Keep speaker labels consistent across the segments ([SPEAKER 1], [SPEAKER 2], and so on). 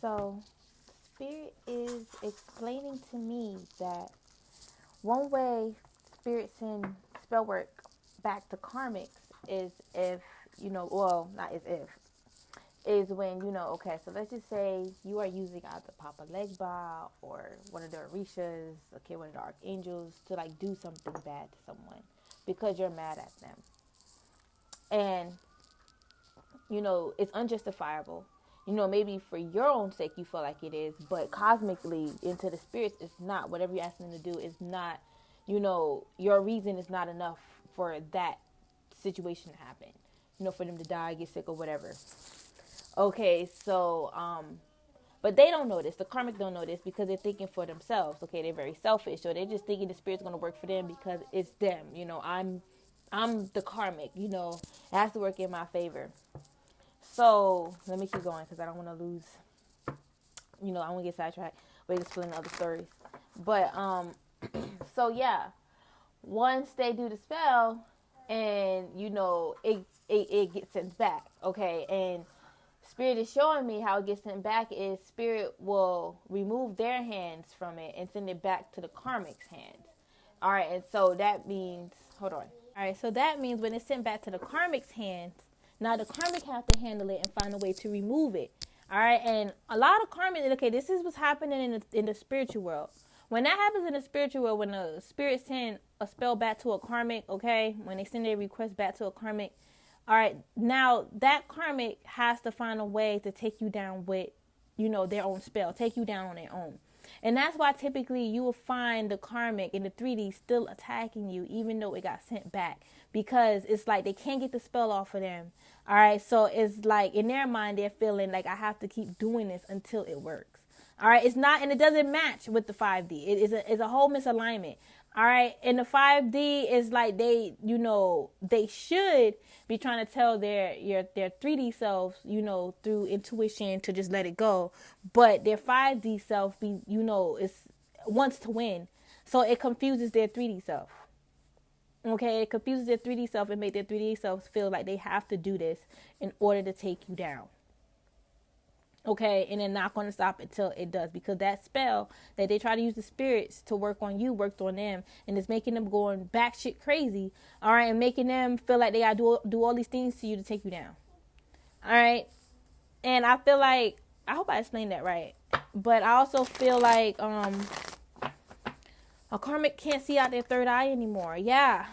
[SPEAKER 1] So, Spirit is explaining to me that one way Spirit send spell work back to karmics is if, well, not as if, is when, okay, so let's just say you are using either Papa Legba or one of the Orishas, okay, one of the archangels to like do something bad to someone because you're mad at them. And, it's unjustifiable. Maybe for your own sake you feel like it is, but cosmically into the spirits, it's not. Whatever you're asking them to do is not, your reason is not enough for that situation to happen, for them to die, get sick, or whatever. Okay, so, but they don't know this. The karmic don't know this because they're thinking for themselves. Okay, they're very selfish, so they're just thinking the spirit's gonna work for them because it's them. I'm the karmic. It has to work in my favor. So let me keep going because I don't want to lose. I want to get sidetracked with explaining other stories. But so yeah, once they do the spell, and it gets sent back. Okay, and Spirit is showing me how it gets sent back is Spirit will remove their hands from it and send it back to the karmic's hands. All right, and so that means, hold on. All right, so that means when it's sent back to the karmic's hands, now the karmic have to handle it and find a way to remove it. All right, and a lot of karmic, okay, this is what's happening in the spiritual world. When that happens in the spiritual world, when the spirit send a spell back to a karmic, okay, when they send their request back to a karmic, all right, now that karmic has to find a way to take you down with, their own spell, take you down on their own. And that's why typically you will find the karmic in the 3D still attacking you, even though it got sent back, because it's like they can't get the spell off of them. All right, so it's like in their mind, they're feeling like I have to keep doing this until it works. All right, it's not, and it doesn't match with the 5D. It's a whole misalignment. All right, and the 5D is like they should be trying to tell their 3D selves, through intuition to just let it go, but their 5D self wants to win, so it confuses their 3D self. Okay, it confuses their 3D self and make their 3D selves feel like they have to do this in order to take you down. Okay, and they're not going to stop until it does, because that spell that they try to use the spirits to work on you worked on them, and it's making them going batshit crazy. All right, and making them feel like they got to do all these things to you to take you down. All right, and I feel like, I hope I explained that right, but I also feel like a karmic can't see out their third eye anymore. Yeah,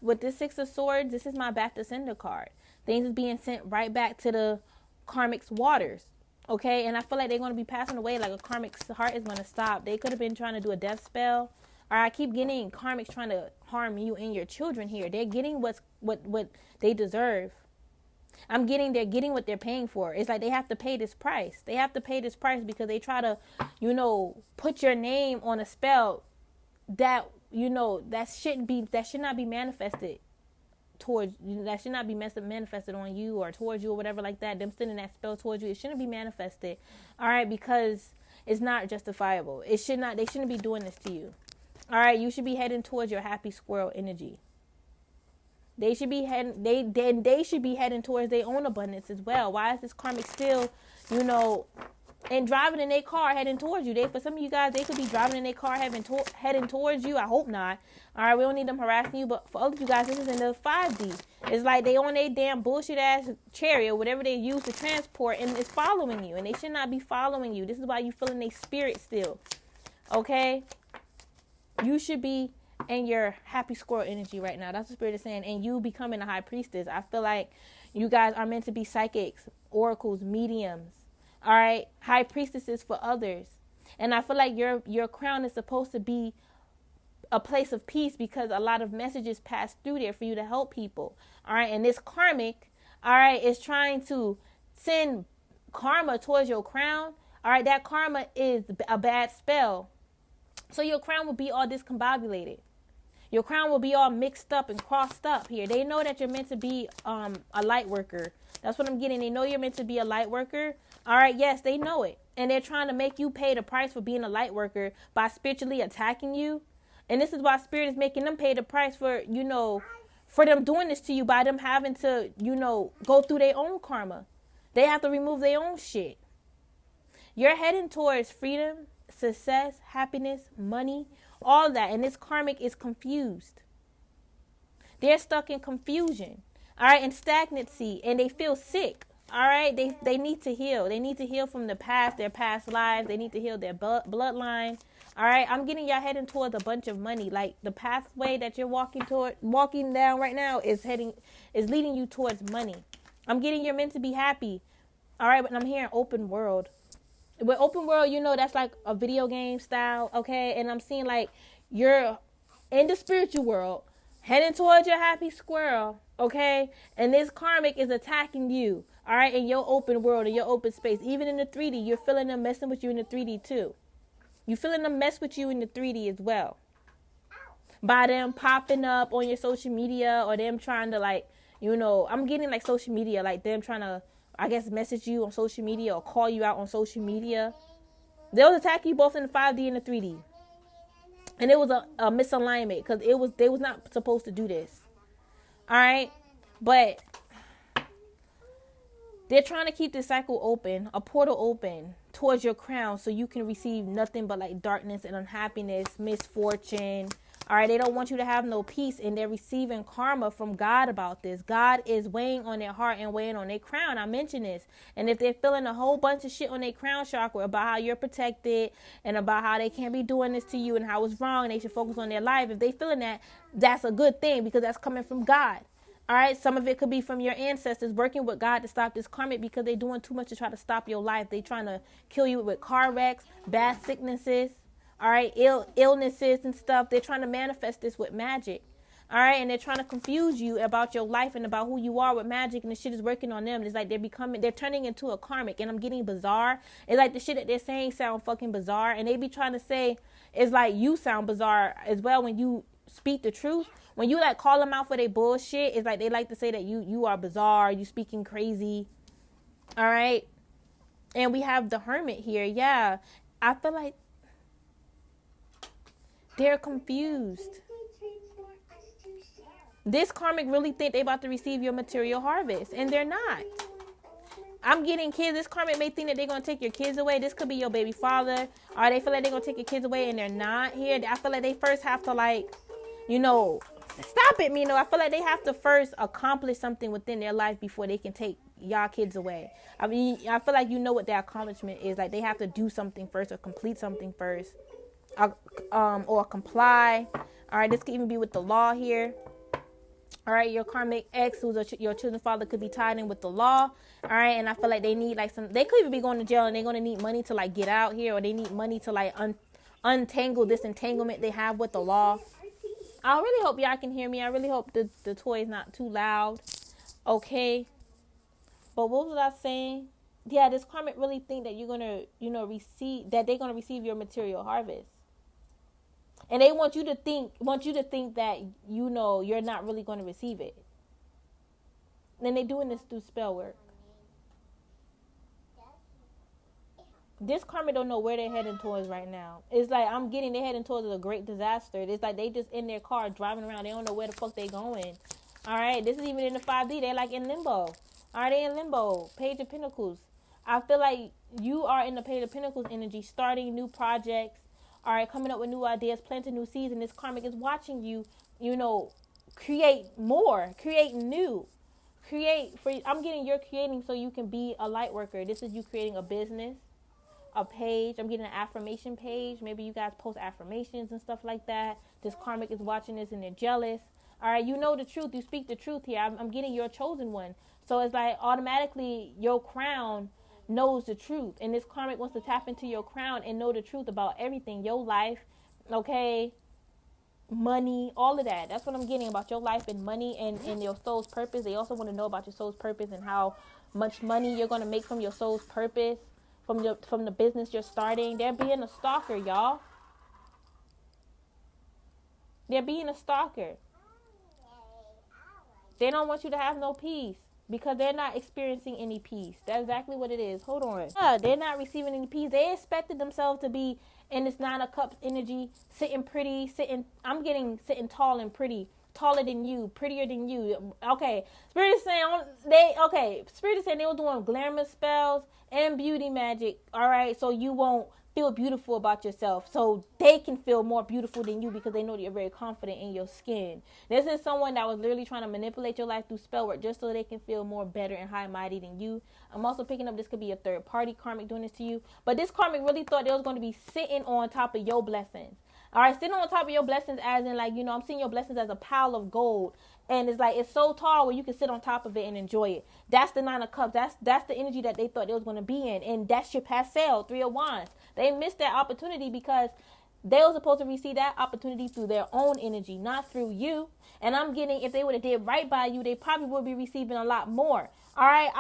[SPEAKER 1] with this 6 of Swords, this is my back to sender card. Things is being sent right back to the karmic's waters. Okay, and I feel like they're going to be passing away, like a karmic's heart is going to stop. They could have been trying to do a death spell. Or I keep getting karmics trying to harm you and your children here. They're getting what they deserve. They're getting what they're paying for. It's like they have to pay this price. They have to pay this price because they try to, put your name on a spell that, that should not be manifested towards you. That should not be manifested on you or towards you or whatever like that. Them sending that spell towards you, it shouldn't be manifested. All right, because it's not justifiable. They shouldn't be doing this to you. All right, you should be heading towards your happy squirrel energy. They should be heading towards their own abundance as well. Why is this karmic still, and driving in their car heading towards you? For some of you guys, they could be driving in their car heading towards you. I hope not. All right, we don't need them harassing you. But for other of you guys, this is in the 5D. It's like they on their damn bullshit ass chariot, whatever they use to transport, and it's following you. And they should not be following you. This is why you feeling their spirit still. Okay? You should be in your happy squirrel energy right now. That's what Spirit is saying. And you becoming a high priestess. I feel like you guys are meant to be psychics, oracles, mediums. All right, high priestesses for others. And I feel like your crown is supposed to be a place of peace because a lot of messages pass through there for you to help people. All right, and this karmic, all right, is trying to send karma towards your crown. All right, that karma is a bad spell. So your crown will be all discombobulated. Your crown will be all mixed up and crossed up here. They know that you're meant to be a light worker. That's what I'm getting. They know you're meant to be a light worker. All right, yes, they know it. And they're trying to make you pay the price for being a light worker by spiritually attacking you. And this is why Spirit is making them pay the price for, for them doing this to you, by them having to, go through their own karma. They have to remove their own shit. You're heading towards freedom, success, happiness, money, all that. And this karmic is confused. They're stuck in confusion, all right, and stagnancy, and they feel sick, all right? They need to heal. They need to heal from the past, their past lives. They need to heal their bloodline, all right? I'm getting y'all heading towards a bunch of money. Like the pathway that you're walking down right now is leading you towards money. I'm getting you're meant to be happy, all right? But I'm hearing open world. With open world, you know, that's like a video game style, okay? And I'm seeing like you're in the spiritual world, heading towards your happy squirrel, okay? And this karmic is attacking you, all right, in your open world, in your open space. Even in the 3D, you're feeling them messing with you in the 3D too. You're feeling them mess with you in the 3D as well. By them popping up on your social media, or them trying to, like, you know, I'm getting like social media, like them trying to, I guess, message you on social media or call you out on social media. They'll attack you both in the 5D and the 3D. And it was a misalignment because they was not supposed to do this. All right? But they're trying to keep this cycle open, a portal open towards your crown so you can receive nothing but like darkness and unhappiness, misfortune. All right, they don't want you to have no peace, and they're receiving karma from God about this. God is weighing on their heart and weighing on their crown. I mentioned this. And if they're feeling a whole bunch of shit on their crown chakra about how you're protected and about how they can't be doing this to you and how it's wrong and they should focus on their life, if they feeling that, that's a good thing because that's coming from God. All right, some of it could be from your ancestors working with God to stop this karmic because they're doing too much to try to stop your life. They trying to kill you with car wrecks, bad sicknesses. All right, illnesses and stuff. They're trying to manifest this with magic. All right, and they're trying to confuse you about your life and about who you are with magic, and the shit is working on them. It's like they're turning into a karmic, and I'm getting bizarre. It's like the shit that they're saying sound fucking bizarre, and they be trying to say it's like you sound bizarre as well when you speak the truth. When you like call them out for their bullshit, it's like they like to say that you are bizarre, you speaking crazy. All right, and we have the Hermit here. Yeah, I feel like they're confused. This karmic really think they about to receive your material harvest, and they're not. I'm getting kids. This karmic may think that they're going to take your kids away. This could be your baby father. Or they feel like they're going to take your kids away, and they're not here. I feel like they first have to, like, you know, stop it, Mino. I feel like they have to first accomplish something within their life before they can take y'all kids away. I mean, I feel like you know what their accomplishment is. Like, they have to do something first or complete something first. Or comply. All right, this could even be with the law here. All right, your karmic ex, who's your children's father, could be tied in with the law. All right, and I feel like they need like they could even be going to jail, and they're going to need money to like get out here, or they need money to like untangle this entanglement they have with the law. I really hope y'all can hear me. I really hope the toy is not too loud. Okay, but what was I saying? Yeah, this karmic really think that you're gonna, they're gonna receive your material harvest. And they want you to think that, you're not really going to receive it. And they're doing this through spell work. This karma don't know where they're heading towards right now. It's like they're heading towards a great disaster. It's like they just in their car driving around. They don't know where the fuck they going. All right, this is even in the 5D. They're like in limbo. All right, they in limbo. Page of Pentacles. I feel like you are in the Page of Pentacles energy, starting new projects. All right, coming up with new ideas, planting new seeds, and this karmic is watching you, create more, create new, I'm getting you're creating so you can be a light worker. This is you creating a business, a page. I'm getting an affirmation page. Maybe you guys post affirmations and stuff like that. This karmic is watching this and they're jealous. All right, you know the truth. You speak the truth here. I'm getting your chosen one. So it's like automatically your crown knows the truth, and this karmic wants to tap into your crown and know the truth about everything, your life, okay, money, all of that. That's what I'm getting about your life and money and your soul's purpose. They also want to know about your soul's purpose and how much money you're going to make from your soul's purpose, from the business you're starting. They're being a stalker, y'all. They're being a stalker. They don't want you to have no peace. Because they're not experiencing any peace. That's exactly what it is. Hold on. Yeah, they're not receiving any peace. They expected themselves to be in this 9 of Cups energy, sitting pretty, I'm getting sitting tall and pretty, taller than you, prettier than you. Okay, Spirit is saying Spirit is saying they were doing glamour spells and beauty magic. All right, so you won't feel beautiful about yourself, so they can feel more beautiful than you because they know that you're very confident in your skin. This is someone that was literally trying to manipulate your life through spell work just so they can feel more better and high mighty than you. I'm also picking up this could be a third party karmic doing this to you, but this karmic really thought they was going to be sitting on top of your blessings. All right, sitting on top of your blessings as in, like, I'm seeing your blessings as a pile of gold. And it's like, it's so tall where you can sit on top of it and enjoy it. That's the 9 of Cups. That's the energy that they thought they was going to be in. And that's your pastel, 3 of Wands. They missed that opportunity because they were supposed to receive that opportunity through their own energy, not through you. And I'm getting, if they would have did right by you, they probably would be receiving a lot more. All right,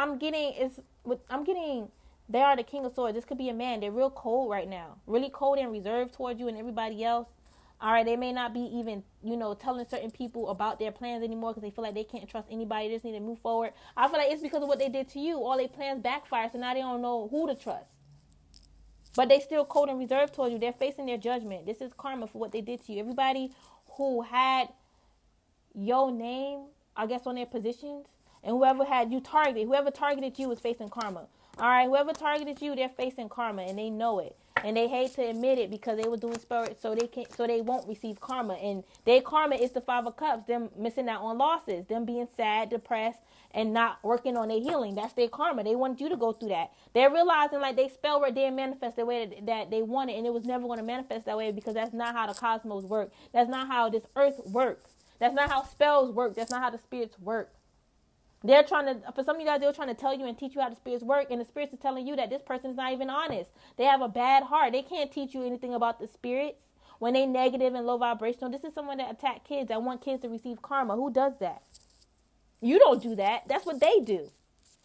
[SPEAKER 1] they are the King of Swords. This could be a man. They're real cold right now. Really cold and reserved towards you and everybody else. All right, they may not be even, telling certain people about their plans anymore because they feel like they can't trust anybody. They just need to move forward. I feel like it's because of what they did to you. All their plans backfire, so now they don't know who to trust. But they still cold and reserved towards you. They're facing their judgment. This is karma for what they did to you. Everybody who had your name, I guess, on their positions, and whoever targeted you is facing karma. All right, whoever targeted you, they're facing karma, and they know it, and they hate to admit it because they were doing spell, so they won't receive karma. And their karma is the 5 of Cups, them missing out on losses, them being sad, depressed, and not working on their healing. That's their karma. They wanted you to go through that. They're realizing like they spell work didn't manifest the way that they wanted, and it was never going to manifest that way because that's not how the cosmos work. That's not how this earth works. That's not how spells work. That's not how the spirits work. They're trying to, for some of you guys, they're trying to tell you and teach you how the spirits work, and the spirits are telling you that this person is not even honest. They have a bad heart. They can't teach you anything about the spirits when they negative and low vibrational. This is someone that attack kids, that want kids to receive karma. Who does that? You don't do that. That's what they do.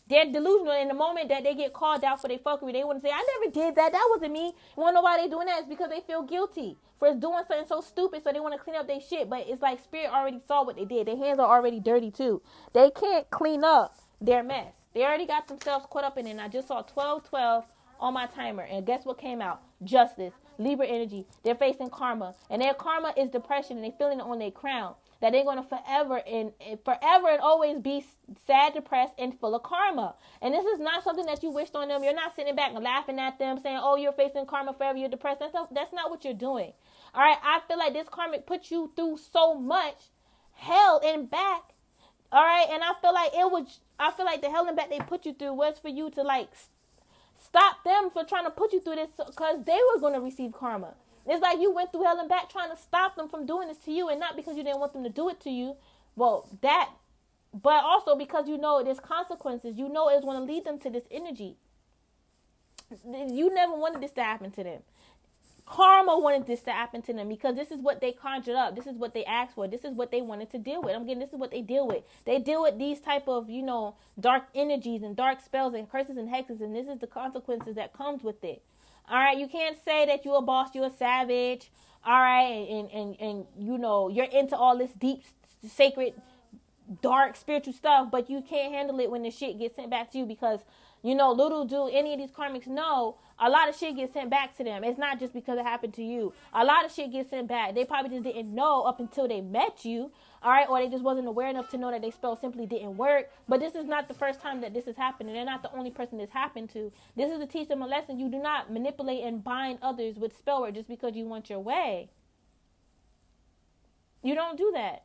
[SPEAKER 1] They're delusional. In the moment that they get called out for their fuckery, they want to say, I never did that. That wasn't me. You want to know why they're doing that? It's because they feel guilty for doing something so stupid, so they want to clean up their shit. But it's like spirit already saw what they did. Their hands are already dirty too. They can't clean up their mess. They already got themselves caught up in it. And I just saw 1212 on my timer. And guess what came out? Justice. Libra energy. They're facing karma. And their karma is depression. And they're feeling it on their crown. That they're going to forever and always be sad, depressed, and full of karma. And this is not something that you wished on them. You're not sitting back and laughing at them saying, oh, you're facing karma forever, you're depressed. That's not what you're doing. All right, I feel like this karmic put you through so much hell and back. All right, and I feel like the hell and back they put you through was for you to like stop them for trying to put you through this because they were going to receive karma. It's like you went through hell and back trying to stop them from doing this to you, and not because you didn't want them to do it to you. Well, but also because there's consequences. It's going to lead them to this energy. You never wanted this to happen to them. Karma wanted this to happen to them because this is what they conjured up. This is what they asked for. This is what they wanted to deal with. This is what they deal with. They deal with these type of, dark energies and dark spells and curses and hexes, and this is the consequences that comes with it. All right, you can't say that you're a boss, you're a savage. All right, and you're into all this deep, sacred, dark, spiritual stuff, but you can't handle it when the shit gets sent back to you because, little do any of these karmics know, a lot of shit gets sent back to them. It's not just because it happened to you. A lot of shit gets sent back. They probably just didn't know up until they met you. All right, or they just wasn't aware enough to know that their spell simply didn't work. But this is not the first time that this is happening. They're not the only person this happened to. This is to teach them a lesson. You do not manipulate and bind others with spell work just because you want your way. You don't do that.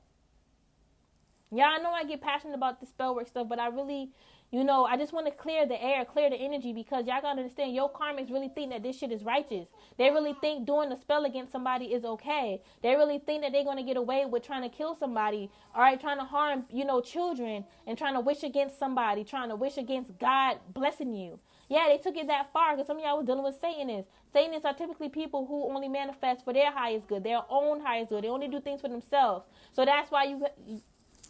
[SPEAKER 1] Yeah, I know I get passionate about the spell work stuff, but I really, I just want to clear the air, clear the energy, because y'all got to understand, your karmics really think that this shit is righteous. They really think doing a spell against somebody is okay. They really think that they're going to get away with trying to kill somebody, all right, trying to harm, children, and trying to wish against somebody, trying to wish against God blessing you. Yeah, they took it that far because some of y'all was dealing with Satanists. Satanists are typically people who only manifest for their highest good, their own highest good. They only do things for themselves. So that's why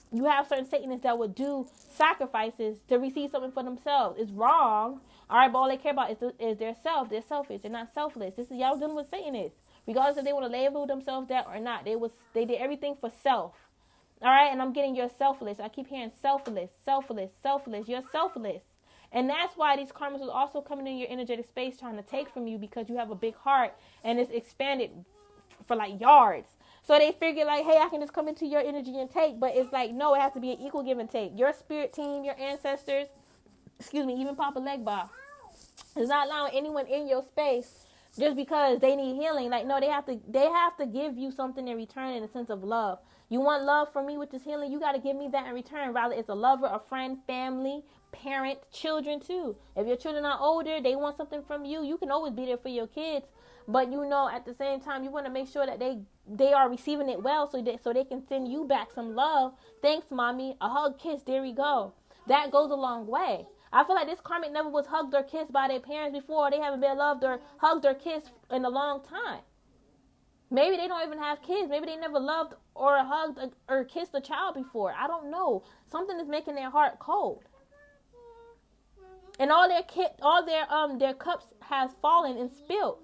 [SPEAKER 1] you have certain Satanists that would do sacrifices to receive something for themselves. It's wrong. All right, but all they care about is their self. They're selfish. They're not selfless. This is y'all dealing with Satanists. Regardless if they want to label themselves that or not, they did everything for self. All right, and I'm getting you're selfless. I keep hearing selfless, selfless, selfless. You're selfless. And that's why these karmas are also coming in your energetic space trying to take from you because you have a big heart and it's expanded for like yards. So they figure like, hey, I can just come into your energy and take. But it's like, no, it has to be an equal give and take. Your spirit team, your ancestors, even Papa Legba, is not allowing anyone in your space just because they need healing. Like, no, they have to give you something in return in a sense of love. You want love from me, which is healing, you got to give me that in return. Rather it's a lover, a friend, family, parent, children too. If your children are older, they want something from you, you can always be there for your kids. But at the same time, you want to make sure that they are receiving it well, so they can send you back some love. Thanks, mommy. A hug, kiss, there we go. That goes a long way. I feel like this karmic never was hugged or kissed by their parents before. They haven't been loved or hugged or kissed in a long time. Maybe they don't even have kids. Maybe they never loved or hugged or kissed a child before. I don't know. Something is making their heart cold. And all their cups has fallen and spilled.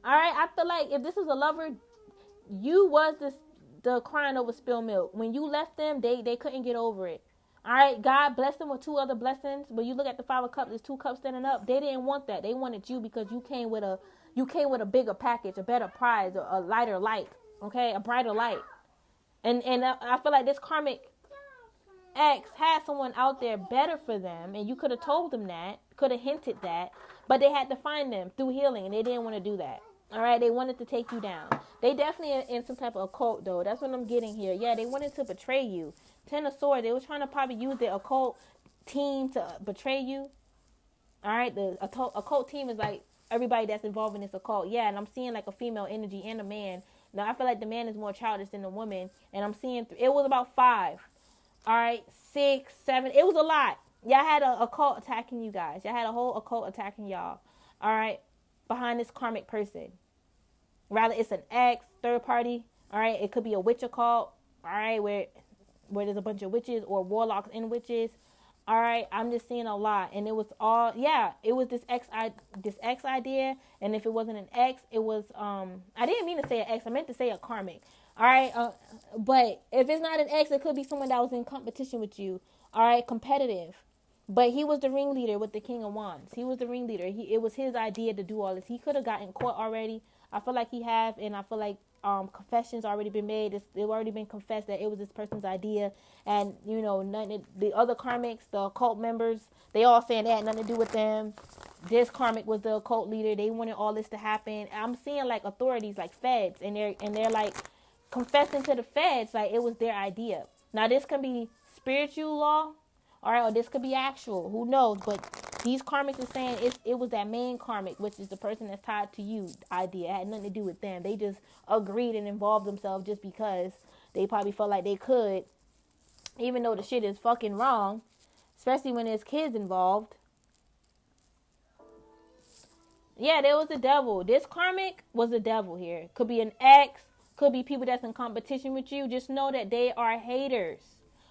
[SPEAKER 1] All right, I feel like if this was a lover, you was the crying over spilled milk. When you left them, they couldn't get over it. All right, God blessed them with 2 other blessings. But you look at the 5 of Cups, there's 2 cups standing up. They didn't want that. They wanted you because you came with a bigger package, a better prize, a lighter light, okay, a brighter light. And I feel like this karmic ex had someone out there better for them, and you could have told them that, could have hinted that, but they had to find them through healing, and they didn't want to do that. All right, they wanted to take you down. They definitely are in some type of occult, though. That's what I'm getting here. Yeah, they wanted to betray you. 10 of Swords, they were trying to probably use the occult team to betray you. All right, the occult team is like everybody that's involved in this occult. Yeah, and I'm seeing like a female energy and a man. Now, I feel like the man is more childish than the woman, and I'm seeing it was about 5. All right, 6, 7. It was a lot. Y'all had a occult attacking you guys. Y'all had a whole occult attacking y'all. All right, behind this karmic person. Rather, it's an ex, third party. All right, it could be a witch occult. All right, where there's a bunch of witches or warlocks and witches. All right, I'm just seeing a lot, and it was all it was this ex idea, and if it wasn't an ex, it was I didn't mean to say an ex, I meant to say a karmic. All right, but if it's not an ex, it could be someone that was in competition with you. All right, competitive. But he was the ringleader with the King of Wands. He was the ringleader. It was his idea to do all this. He could have gotten caught already. I feel like he have, and I feel like confessions already been made. It's already been confessed that it was this person's idea. And, the other karmics, the occult members, they all saying they had nothing to do with them. This karmic was the occult leader. They wanted all this to happen. I'm seeing like authorities, like feds, and they're like confessing to the feds like it was their idea. Now this can be spiritual law. All right, or this could be actual. Who knows? But these karmics are saying it was that main karmic, which is the person that's tied to you, idea. It had nothing to do with them. They just agreed and involved themselves just because they probably felt like they could, even though the shit is fucking wrong, especially when there's kids involved. Yeah, there was the devil. This karmic was the devil here. Could be an ex, could be people that's in competition with you. Just know that they are haters.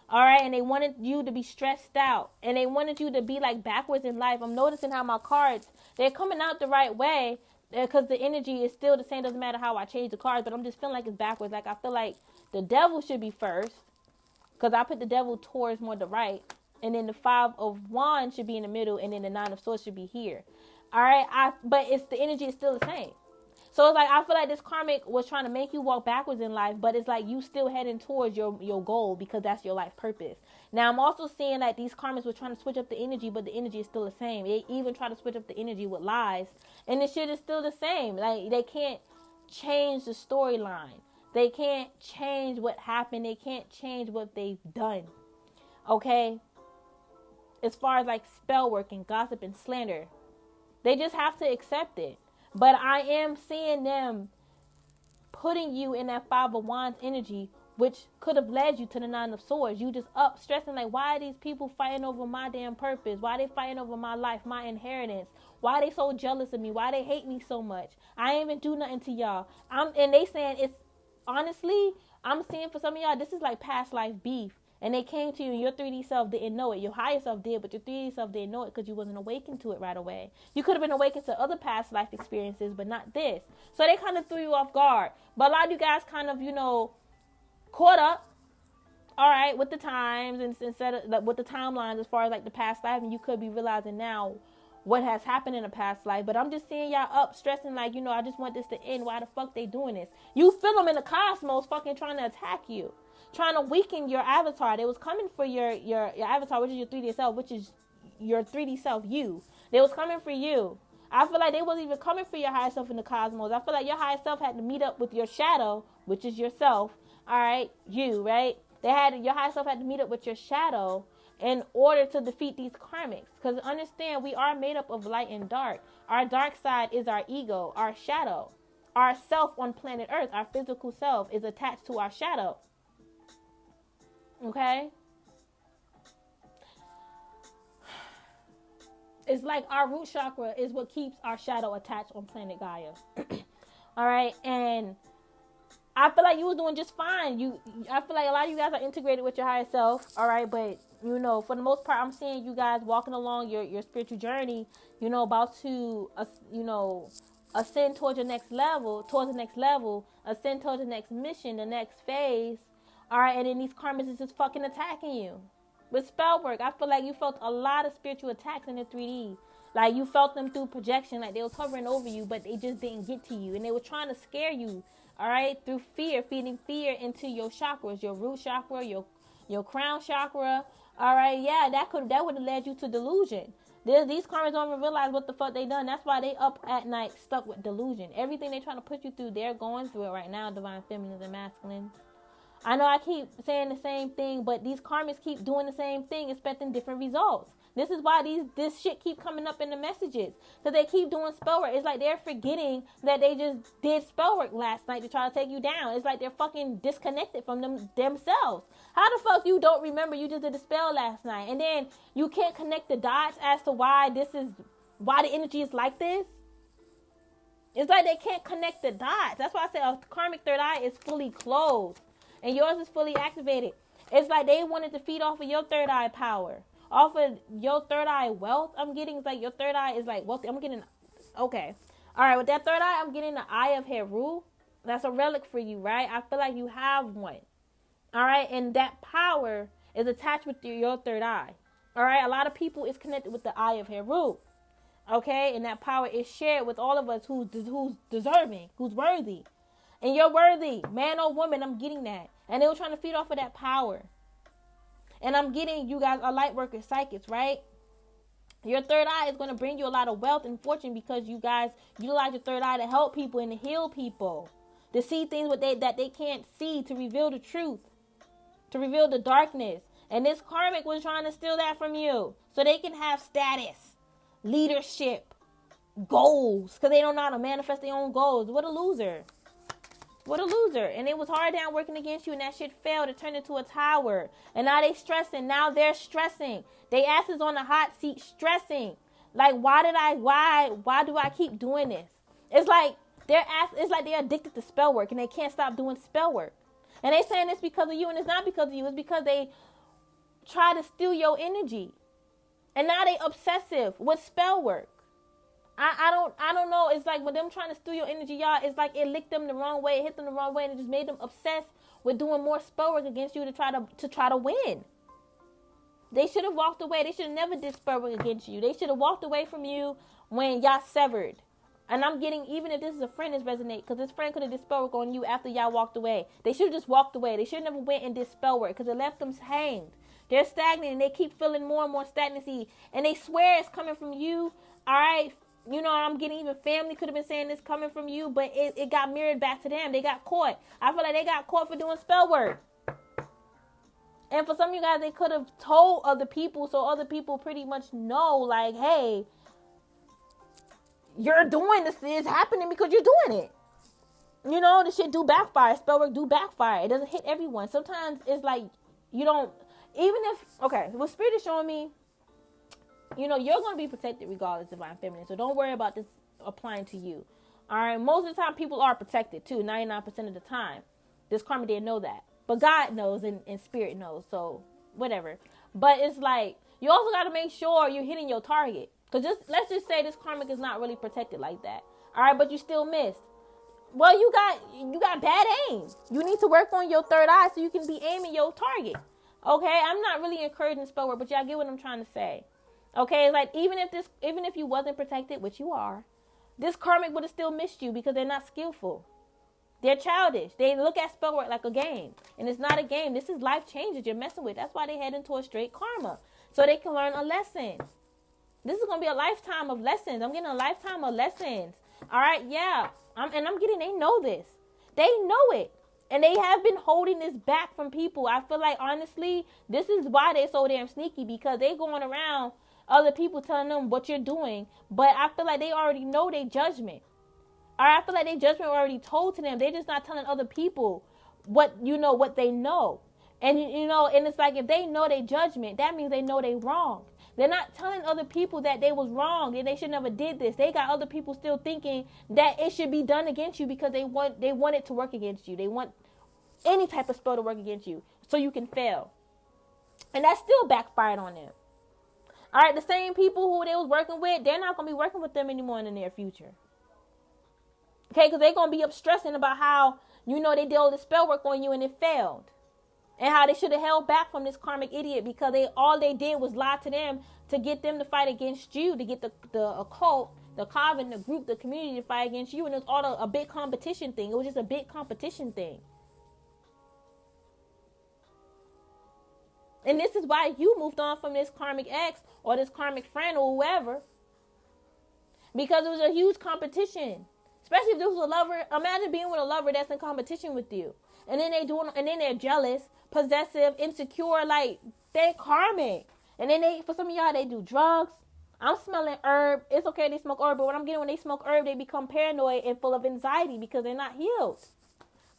[SPEAKER 1] All right, and they wanted you to be stressed out, and they wanted you to be like backwards in life. I'm noticing how my cards, they're coming out the right way because the energy is still the same. Doesn't matter how I change the cards, but I'm just feeling like it's backwards. Like I feel like the devil should be first because I put the devil towards more the right, and then the 5 of Wands should be in the middle, and then the 9 of Swords should be here. All right, but the energy is still the same. So it's like I feel like this karmic was trying to make you walk backwards in life, but it's like you still heading towards your goal because that's your life purpose. Now I'm also seeing that these karmics were trying to switch up the energy, but the energy is still the same. They even try to switch up the energy with lies, and the shit is still the same. Like they can't change the storyline. They can't change what happened. They can't change what they've done. Okay? As far as like spell work and gossip and slander, they just have to accept it. But I am seeing them putting you in that 5 of Wands energy, which could have led you to the 9 of Swords. You just up stressing like, why are these people fighting over my damn purpose? Why are they fighting over my life, my inheritance? Why are they so jealous of me? Why they hate me so much? I ain't even do nothing to y'all. And they saying it's, honestly, I'm seeing for some of y'all, this is like past life beef. And they came to you and your 3D self didn't know it. Your higher self did, but your 3D self didn't know it because you wasn't awakened to it right away. You could have been awakened to other past life experiences, but not this. So they kind of threw you off guard. But a lot of you guys kind of, caught up, all right, with the times and instead of with the timelines as far as like the past life. And you could be realizing now what has happened in the past life. But I'm just seeing y'all up stressing like, you know, I just want this to end. Why the fuck they doing this? You feel them in the cosmos fucking trying to attack you, trying to weaken your avatar. They was coming for your avatar, which is your 3D self, which is your 3D self, you. They was coming for you. I feel like they wasn't even coming for your higher self in the cosmos. I feel like your higher self had to meet up with your shadow, which is yourself. All right, you, right? Your higher self had to meet up with your shadow in order to defeat these karmics. Because understand, we are made up of light and dark. Our dark side is our ego, our shadow. Our self on planet Earth, our physical self, is attached to our shadow. Okay? It's like our root chakra is what keeps our shadow attached on planet Gaia. All right? And I feel like you was doing just fine. I feel like a lot of you guys are integrated with your higher self. All right? But, you know, for the most part, I'm seeing you guys walking along your spiritual journey, you know, about to, ascend towards the next level, ascend towards the next mission, the next phase. All right? And then these karmas is just fucking attacking you. With spell work, I feel like you felt a lot of spiritual attacks in the 3D. Like you felt them through projection, like they was hovering over you, but they just didn't get to you. And they were trying to scare you, all right, through fear, feeding fear into your chakras, your root chakra, your crown chakra. All right, yeah, that would have led you to delusion. These karmas don't even realize what the fuck they done. That's why they up at night stuck with delusion. Everything they trying to put you through, they're going through it right now, divine feminines and masculines. I know I keep saying the same thing, but these karmics keep doing the same thing, expecting different results. This is why this shit keep coming up in the messages. Because they keep doing spell work. It's like they're forgetting that they just did spell work last night to try to take you down. It's like they're fucking disconnected from themselves. How the fuck you don't remember you just did a spell last night? And then you can't connect the dots as to why the energy is like this? It's like they can't connect the dots. That's why I say a karmic third eye is fully closed. And yours is fully activated. It's like they wanted to feed off of your third eye power. Off of your third eye wealth, I'm getting, it's like your third eye is like wealthy. I'm getting, okay. All right, with that third eye, I'm getting the eye of Heru. That's a relic for you, right? I feel like you have one. All right, and that power is attached with your third eye. All right, a lot of people is connected with the eye of Heru. Okay, and that power is shared with all of us who's deserving, who's worthy. And you're worthy, man or woman, I'm getting that. And they were trying to feed off of that power. And I'm getting you guys are light workers, psychics, right? Your third eye is going to bring you a lot of wealth and fortune because you guys utilize your third eye to help people and to heal people. To see things that they can't see, to reveal the truth, to reveal the darkness. And this karmic was trying to steal that from you so they can have status, leadership, goals, because they don't know how to manifest their own goals. What a loser. What a loser. And it was hard down working against you, and that shit failed. It turned into a tower. And now they stressing. Now they're stressing. They asses on the hot seat stressing. Like, why do I keep doing this? It's like they're addicted to spell work and they can't stop doing spell work. And they saying it's because of you, and it's not because of you. It's because they try to steal your energy. And now they obsessive with spell work. I don't know. It's like with them trying to steal your energy, y'all, it's like it licked them the wrong way, it hit them the wrong way, and it just made them obsessed with doing more spell work against you to try to win. They should have walked away. They should have never did spell work against you. They should have walked away from you when y'all severed. And I'm getting, even if this is a friend, this resonate, because this friend could have did spell work on you after y'all walked away. They should have just walked away. They should have never went and did spell work because it left them hanged. They're stagnant and they keep feeling more and more stagnancy. And they swear it's coming from you. All right. You know, I'm getting even family could have been saying this coming from you, but it got mirrored back to them. They got caught. I feel like they got caught for doing spell work. And for some of you guys, they could have told other people so other people pretty much know, like, hey, you're doing this. It's happening because you're doing it. You know, this shit do backfire. Spell work do backfire. It doesn't hit everyone. Sometimes it's like you don't, even if, okay, what Spirit is showing me, you know, you're going to be protected regardless, divine feminine. So don't worry about this applying to you. All right. Most of the time, people are protected too. 99% of the time. This karma didn't know that. But God knows and Spirit knows. So whatever. But it's like, you also got to make sure you're hitting your target. Because let's just say this karmic is not really protected like that. All right. But you still missed. Well, you got bad aim. You need to work on your third eye so you can be aiming your target. Okay. I'm not really encouraging spell work, but y'all get what I'm trying to say. Okay, like even if you wasn't protected, which you are, this karmic would have still missed you because they're not skillful. They're childish. They look at spell work like a game. And it's not a game. This is life changes you're messing with. That's why they head into a straight karma. So they can learn a lesson. This is going to be a lifetime of lessons. I'm getting a lifetime of lessons. All right, yeah. They know this. They know it. And they have been holding this back from people. I feel like, honestly, this is why they're so damn sneaky, because they going around other people telling them what you're doing. But I feel like they already know their judgment. All right, I feel like their judgment already told to them. They're just not telling other people what they know. And, and it's like if they know their judgment, that means they know they wrong. They're not telling other people that they was wrong and they should never did this. They got other people still thinking that it should be done against you because they want it to work against you. They want any type of spell to work against you so you can fail. And that still backfired on them. All right, the same people who they was working with, they're not going to be working with them anymore in the near future. Okay, because they're going to be up stressing about how, they did all the spell work on you and it failed. And how they should have held back from this karmic idiot because all they did was lie to them to get them to fight against you, to get the occult, the coven, the group, the community to fight against you. And it was all a big competition thing. It was just a big competition thing. And this is why you moved on from this karmic ex or this karmic friend or whoever. Because it was a huge competition. Especially if there was a lover. Imagine being with a lover that's in competition with you. And then they're jealous, possessive, insecure, like they're karmic. And then for some of y'all, they do drugs. I'm smelling herb. It's okay they smoke herb, but what I'm getting when they smoke herb, they become paranoid and full of anxiety because they're not healed.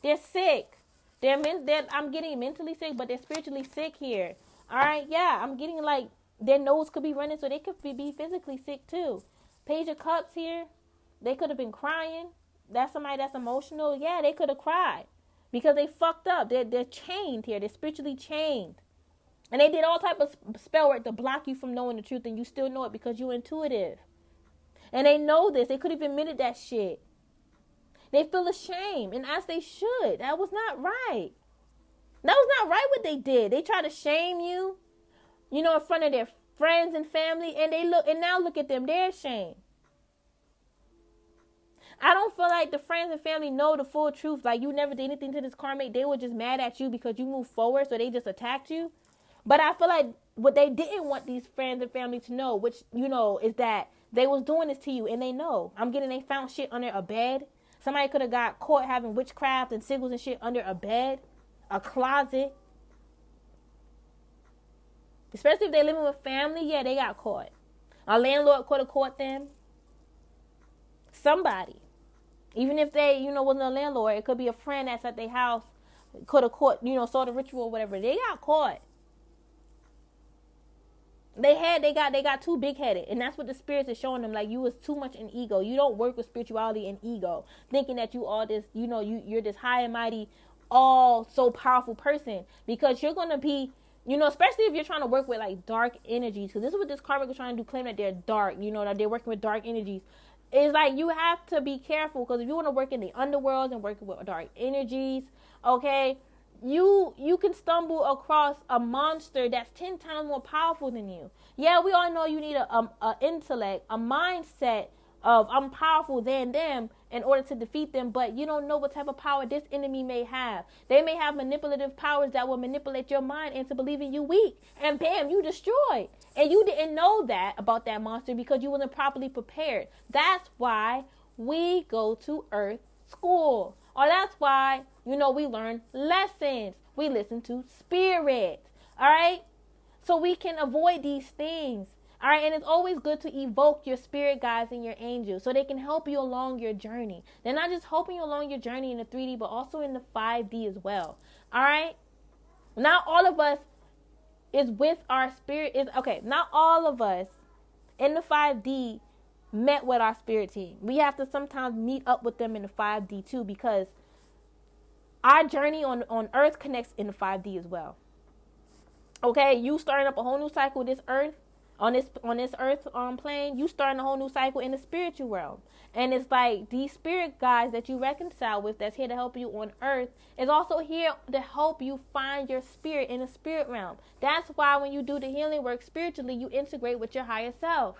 [SPEAKER 1] They're sick. I'm getting mentally sick, but they're spiritually sick here. All right, yeah, I'm getting like their nose could be running, so they could be physically sick too. Page of Cups here. They could have been crying. That's somebody that's emotional. Yeah, they could have cried. Because they fucked up. They're chained here. They're spiritually chained. And they did all type of spell work to block you from knowing the truth. And you still know it because you're intuitive. And they know this. They could have admitted that shit. They feel ashamed. And as they should. That was not right. That was not right what they did. They tried to shame you. In front of their friends and family. And now look at them. They're ashamed. I don't feel like the friends and family know the full truth. Like, you never did anything to this karmic. They were just mad at you because you moved forward, so they just attacked you. But I feel like what they didn't want these friends and family to know, which, is that they was doing this to you, and they know. They found shit under a bed. Somebody could have got caught having witchcraft and sigils and shit under a bed, a closet. Especially if they living with family, yeah, they got caught. A landlord could have caught them. Somebody. Even if they, wasn't a landlord, it could be a friend that's at their house, could have caught, saw the ritual or whatever. They got caught. They got too big-headed. And that's what the spirits is showing them. Like, you was too much in ego. You don't work with spirituality and ego. Thinking that you all this, you're this high and mighty, all so powerful person. Because you're going to be, especially if you're trying to work with, like, dark energies. Because this is what this karmic is trying to do, claim that they're dark. That they're working with dark energies. It's like you have to be careful, because if you want to work in the underworld and work with dark energies, okay, you can stumble across a monster that's 10 times more powerful than you. Yeah, we all know you need a intellect, a mindset of I'm powerful than them in order to defeat them, but you don't know what type of power this enemy may have. They may have manipulative powers that will manipulate your mind into believing you weak, and bam, you destroyed. And you didn't know that about that monster because you wasn't properly prepared. That's why we go to Earth School. Or that's why, we learn lessons. We listen to spirit. All right? So we can avoid these things. All right? And it's always good to evoke your spirit guides and your angels so they can help you along your journey. They're not just helping you along your journey in the 3D, but also in the 5D as well. All right? Not all of us is with our spirit. Not all of us in the 5D met with our spirit team. We have to sometimes meet up with them in the 5D too, because our journey on Earth connects in the 5D as well. Okay, you starting up a whole new cycle with this Earth. on this earth plane, you starting a whole new cycle in the spiritual realm. And it's like these spirit guides that you reconcile with, that's here to help you on earth, is also here to help you find your spirit in the spirit realm. That's why when you do the healing work spiritually, you integrate with your higher self.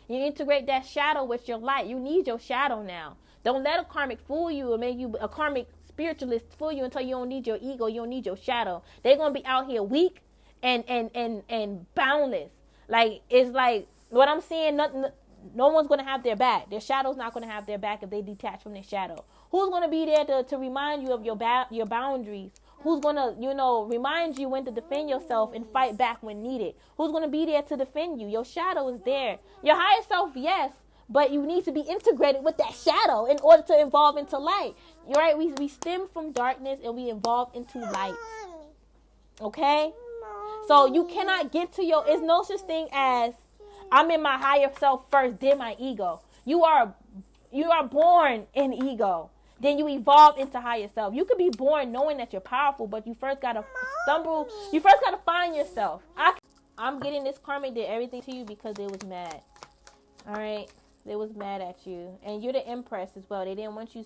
[SPEAKER 1] You integrate that shadow with your light. You need your shadow now. Don't let a karmic fool you or make you a karmic spiritualist fool you until you don't need your ego, you don't need your shadow. They're gonna be out here weak and boundless. Like, it's like what I'm seeing, no one's gonna have their back. Their shadow's not gonna have their back if they detach from their shadow. Who's gonna be there to remind you of your boundaries? Who's gonna, remind you when to defend yourself and fight back when needed? Who's gonna be there to defend you? Your shadow is there. Your higher self, yes, but you need to be integrated with that shadow in order to evolve into light. You're right. We stem from darkness and we evolve into light. Okay? So you cannot get to it's no such thing as I'm in my higher self first, then my ego. You are born in ego. Then you evolve into higher self. You could be born knowing that you're powerful, but you first got to stumble. You first got to find yourself. I'm getting this karmic did everything to you because they was mad. All right? They was mad at you. And you're the empress as well. They didn't want to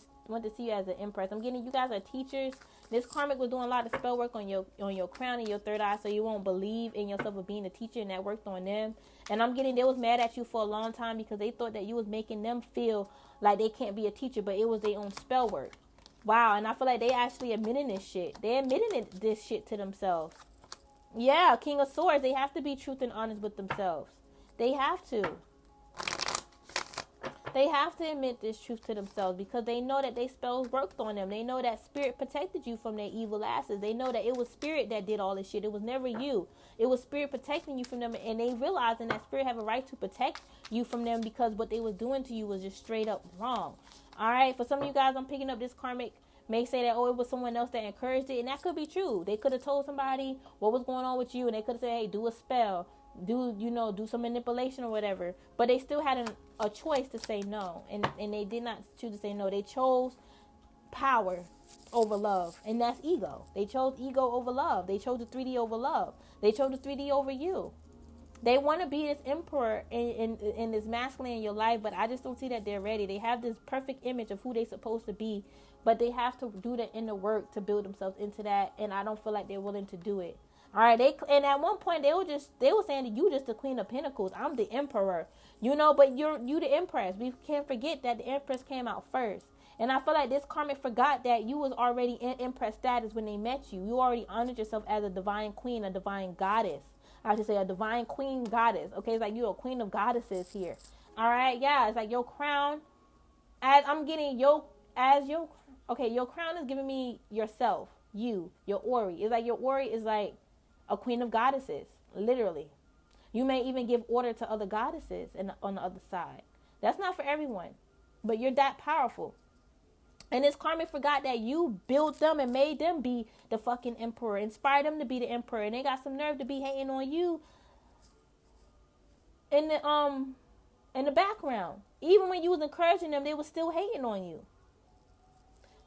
[SPEAKER 1] see you as an empress. I'm getting, you guys are teachers. This karmic was doing a lot of spell work on your crown and your third eye, so you won't believe in yourself of being a teacher, and that worked on them. And I'm getting, they was mad at you for a long time because they thought that you was making them feel like they can't be a teacher, but it was their own spell work. Wow. And I feel like they actually admitting this shit. They admitting this shit to themselves. Yeah, King of Swords. They have to be truth and honest with themselves. They have to. They have to admit this truth to themselves because they know that they spells worked on them. They know that spirit protected you from their evil asses. They know that it was spirit that did all this shit. It was never you. It was spirit protecting you from them, and they realizing that spirit have a right to protect you from them because what they was doing to you was just straight up wrong. All right, for some of you guys, I'm picking up this karmic may say that, it was someone else that encouraged it, and that could be true. They could have told somebody what was going on with you, and they could have said, hey, do a spell, do some manipulation or whatever, but they still had a choice to say no, and they did not choose to say no. They chose power over love, and that's ego. They chose ego over love. They chose the 3D over love. They chose the 3D over you. They want to be this emperor in this masculine in your life, but I just don't see that they're ready. They have this perfect image of who they're supposed to be, but they have to do the inner work to build themselves into that, and I don't feel like they're willing to do it. All right, and at one point they were saying that you just the Queen of Pentacles. I'm the Emperor, but you the Empress. We can't forget that the Empress came out first. And I feel like this karmic forgot that you was already in Empress status when they met you. You already honored yourself as a divine queen, a divine goddess. I should say a divine queen goddess. Okay, it's like you're a queen of goddesses here. All right, yeah, it's like your crown. As I'm getting your crown is giving me yourself, your Ori. It's like your Ori is like a queen of goddesses, literally. You may even give order to other goddesses on the other side. That's not for everyone, but you're that powerful. And this karmic forgot that you built them and made them be the fucking emperor, inspired them to be the emperor, and they got some nerve to be hating on you in the background. Even when you was encouraging them, they was still hating on you.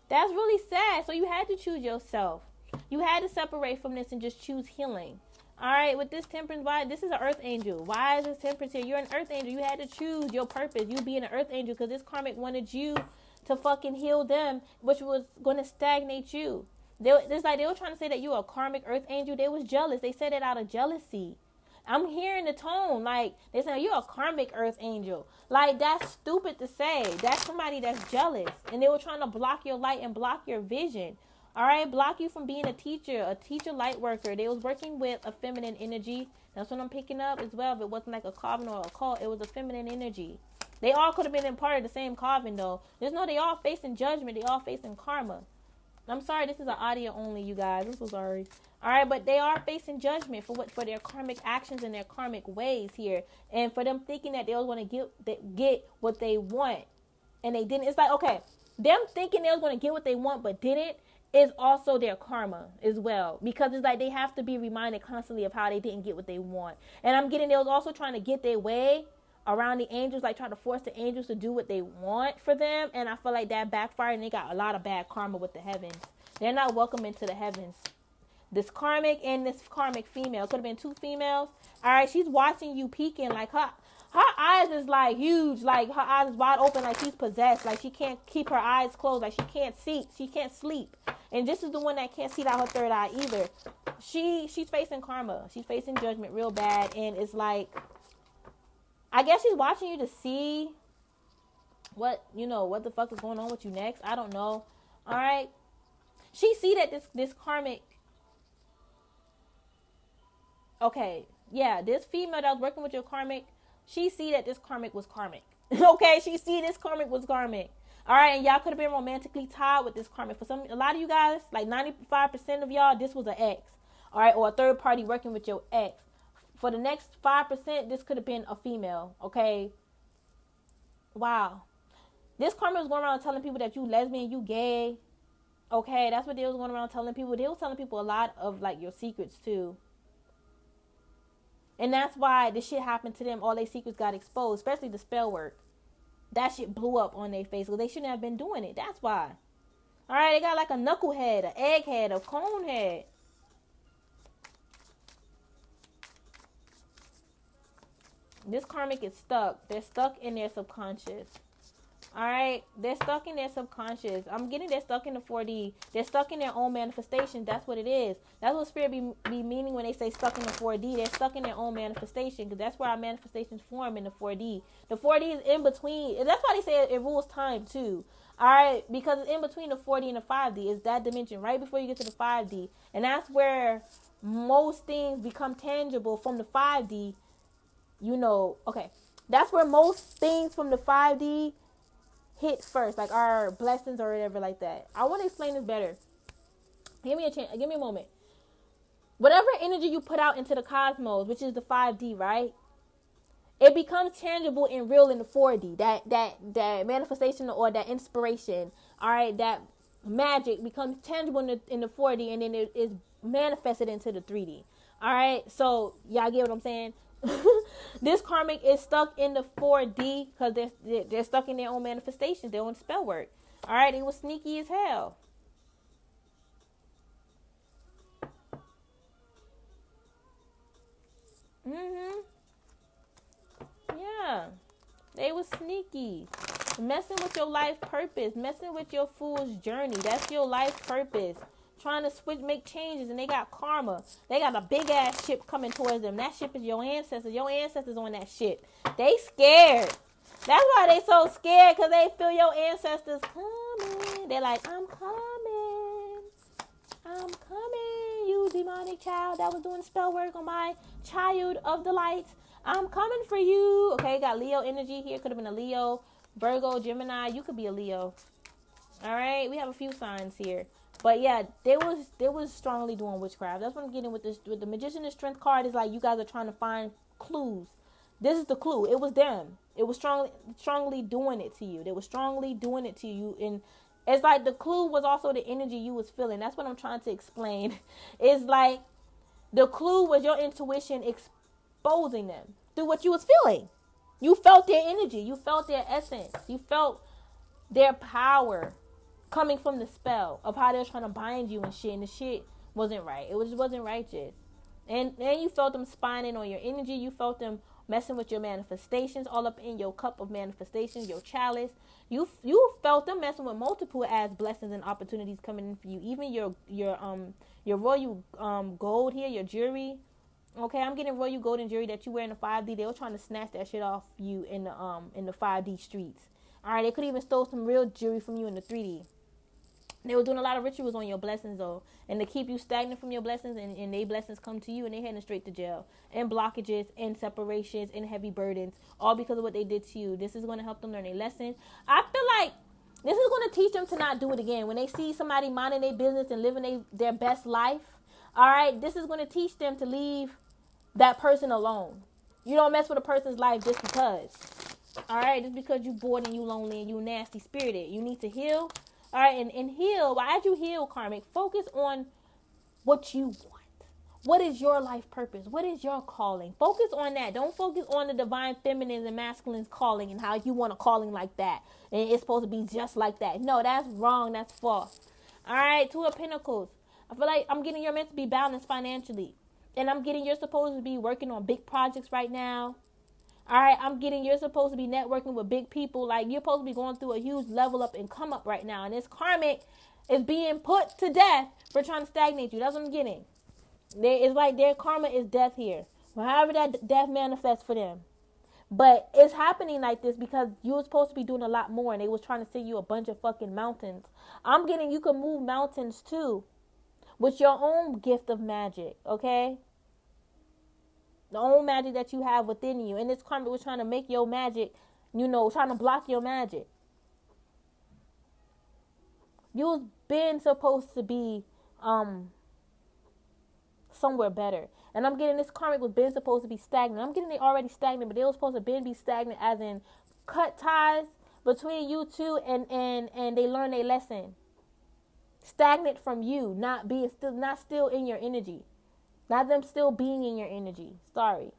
[SPEAKER 1] That's really sad. So you had to choose yourself. You had to separate from this and just choose healing. All right, with this temperance, why? This is an earth angel. Why is this temperance here? You're an earth angel. You had to choose your purpose. You being an earth angel because this karmic wanted you to fucking heal them, which was going to stagnate you. It's like they were trying to say that you were a karmic earth angel. They was jealous. They said it out of jealousy. I'm hearing the tone. Like, they saying you're a karmic earth angel. Like, that's stupid to say. That's somebody that's jealous. And they were trying to block your light and block your vision. All right, block you from being a teacher light worker. They was working with a feminine energy. That's what I'm picking up as well. If it wasn't like a coven or a cult, it was a feminine energy. They all could have been in part of the same coven, though. There's no, they all facing judgment. They all facing karma. I'm sorry, this is an audio only, you guys. I'm so sorry. All right, but they are facing judgment for their karmic actions and their karmic ways here, and for them thinking that they was going to get what they want, and they didn't. It's like, okay, them thinking they was going to get what they want but didn't is also their karma as well, because it's like they have to be reminded constantly of how they didn't get what they want. And I'm getting they was also trying to get their way around the angels, like trying to force the angels to do what they want for them, and I feel like that backfired, and they got a lot of bad karma with the heavens. They're not welcome into the heavens. This karmic and this karmic female. Could have been two females. All right, she's watching you peeking. Like her eyes is like huge. Like her eyes is wide open. Like she's possessed. Like she can't keep her eyes closed. Like she can't see. She can't sleep. And this is the one that can't see out her third eye either. She's facing karma. She's facing judgment real bad. And it's like, I guess she's watching you to see what, what the fuck is going on with you next. I don't know. All right. She see that this karmic. Okay. Yeah. This female that was working with your karmic, she see that this karmic was karmic. Okay. She see this karmic was karmic. All right. And y'all could have been romantically tied with this karmic. For a lot of you guys, like 95% of y'all, this was an ex. All right. Or a third party working with your ex. For the next 5%, this could have been a female. Okay. Wow. This karma was going around telling people that you lesbian, you gay. Okay, that's what they was going around telling people. They was telling people a lot of like your secrets too. And that's why this shit happened to them. All their secrets got exposed, especially the spell work. That shit blew up on their face. Well, they shouldn't have been doing it. That's why. All right, they got like a knucklehead, an egghead, a cone head. This karmic is stuck. They're stuck in their subconscious. All right, they're stuck in their subconscious. I'm getting they're stuck in the 4D. They're stuck in their own manifestation. That's what it is. That's what spirit be meaning when they say stuck in the 4D. They're stuck in their own manifestation because that's where our manifestations form in the 4D. The 4D is in between. And that's why they say it rules time too. All right, because it's in between the 4D and the 5D. It's that dimension right before you get to the 5D. And that's where most things become tangible from the 5D. Okay. That's where most things from the 5D hit first, like our blessings or whatever like that. I want to explain this better. Give me a chance. Give me a moment. Whatever energy you put out into the cosmos, which is the 5D, right? It becomes tangible and real in the 4D. That manifestation or that inspiration, all right, that magic becomes tangible in the 4D, and then it is manifested into the 3D. All right, so y'all get what I'm saying? This karmic is stuck in the 4D because they're stuck in their own manifestations, their own spell work. All right, it was sneaky as hell. Yeah, they was sneaky, messing with your life purpose, messing with your fool's journey. That's your life purpose. Trying to make changes, and they got karma. They got a big ass ship coming towards them. That ship is your ancestors. Your ancestors on that ship. They scared. That's why they so scared, because they feel your ancestors coming. They're like, I'm coming. I'm coming, you demonic child that was doing spell work on my child of the light. I'm coming for you. Okay, got Leo energy here. Could have been a Leo, Virgo, Gemini. You could be a Leo. All right, we have a few signs here. But yeah, they was strongly doing witchcraft. That's what I'm getting with this. With the Magician and Strength card is like you guys are trying to find clues. This is the clue. It was them. It was strongly doing it to you. They were strongly doing it to you, and it's like the clue was also the energy you was feeling. That's what I'm trying to explain. It's like the clue was your intuition exposing them through what you was feeling. You felt their energy. You felt their essence. You felt their power coming from the spell of how they're trying to bind you and shit, and the shit wasn't right. It just wasn't righteous. And then you felt them spying on your energy. You felt them messing with your manifestations, all up in your cup of manifestations, your chalice. You felt them messing with multiple as blessings and opportunities coming in for you. Even your royal gold here, your jewelry. Okay, I'm getting royal gold and jewelry that you wear in the 5D. They were trying to snatch that shit off you in the 5D streets. All right, they could even stole some real jewelry from you in the 3D. They were doing a lot of rituals on your blessings, though. And to keep you stagnant from your blessings, and their blessings come to you, and they heading straight to jail. And blockages, and separations, and heavy burdens. All because of what they did to you. This is going to help them learn a lesson. I feel like this is going to teach them to not do it again. When they see somebody minding their business and living their best life, all right, this is going to teach them to leave that person alone. You don't mess with a person's life just because. All right, just because you bored and you lonely and you nasty spirited. You need to heal. All right, and heal. Well, as you heal, karmic, focus on what you want. What is your life purpose? What is your calling? Focus on that. Don't focus on the divine feminines and masculines calling and how you want a calling like that. And it's supposed to be just like that. No, that's wrong. That's false. All right, Two of Pentacles. I feel like I'm getting you're meant to be balanced financially. And I'm getting you're supposed to be working on big projects right now. All right, I'm getting you're supposed to be networking with big people. Like, you're supposed to be going through a huge level up and come up right now. And this karmic is being put to death for trying to stagnate you. That's what I'm getting. It's like their karma is death here. Well, however that death manifests for them. But it's happening like this because you were supposed to be doing a lot more, and they was trying to send you a bunch of fucking mountains. I'm getting you can move mountains too with your own gift of magic, okay? The own magic that you have within you. And this karma was trying to make your magic, trying to block your magic. You've been supposed to be somewhere better. And I'm getting this karmic was been supposed to be stagnant. I'm getting they already stagnant, but they were supposed to be stagnant as in cut ties between you two and they learn their lesson. Stagnant from you, not still in your energy. Not them still being in your energy. Sorry.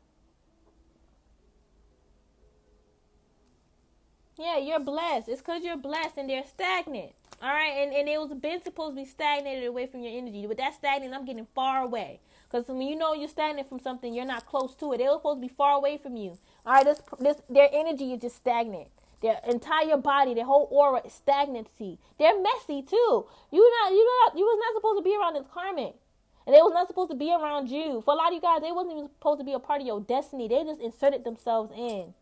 [SPEAKER 1] Yeah, you're blessed. It's because you're blessed and they're stagnant. All right, and it was been supposed to be stagnated away from your energy. With that stagnant, I'm getting far away. Because when you know you're stagnant from something, you're not close to it. They were supposed to be far away from you. All right, their energy is just stagnant. Their entire body, their whole aura is stagnancy. They're messy too. You was not supposed to be around this karmic. And they was not supposed to be around you. For a lot of you guys, they wasn't even supposed to be a part of your destiny. They just inserted themselves in.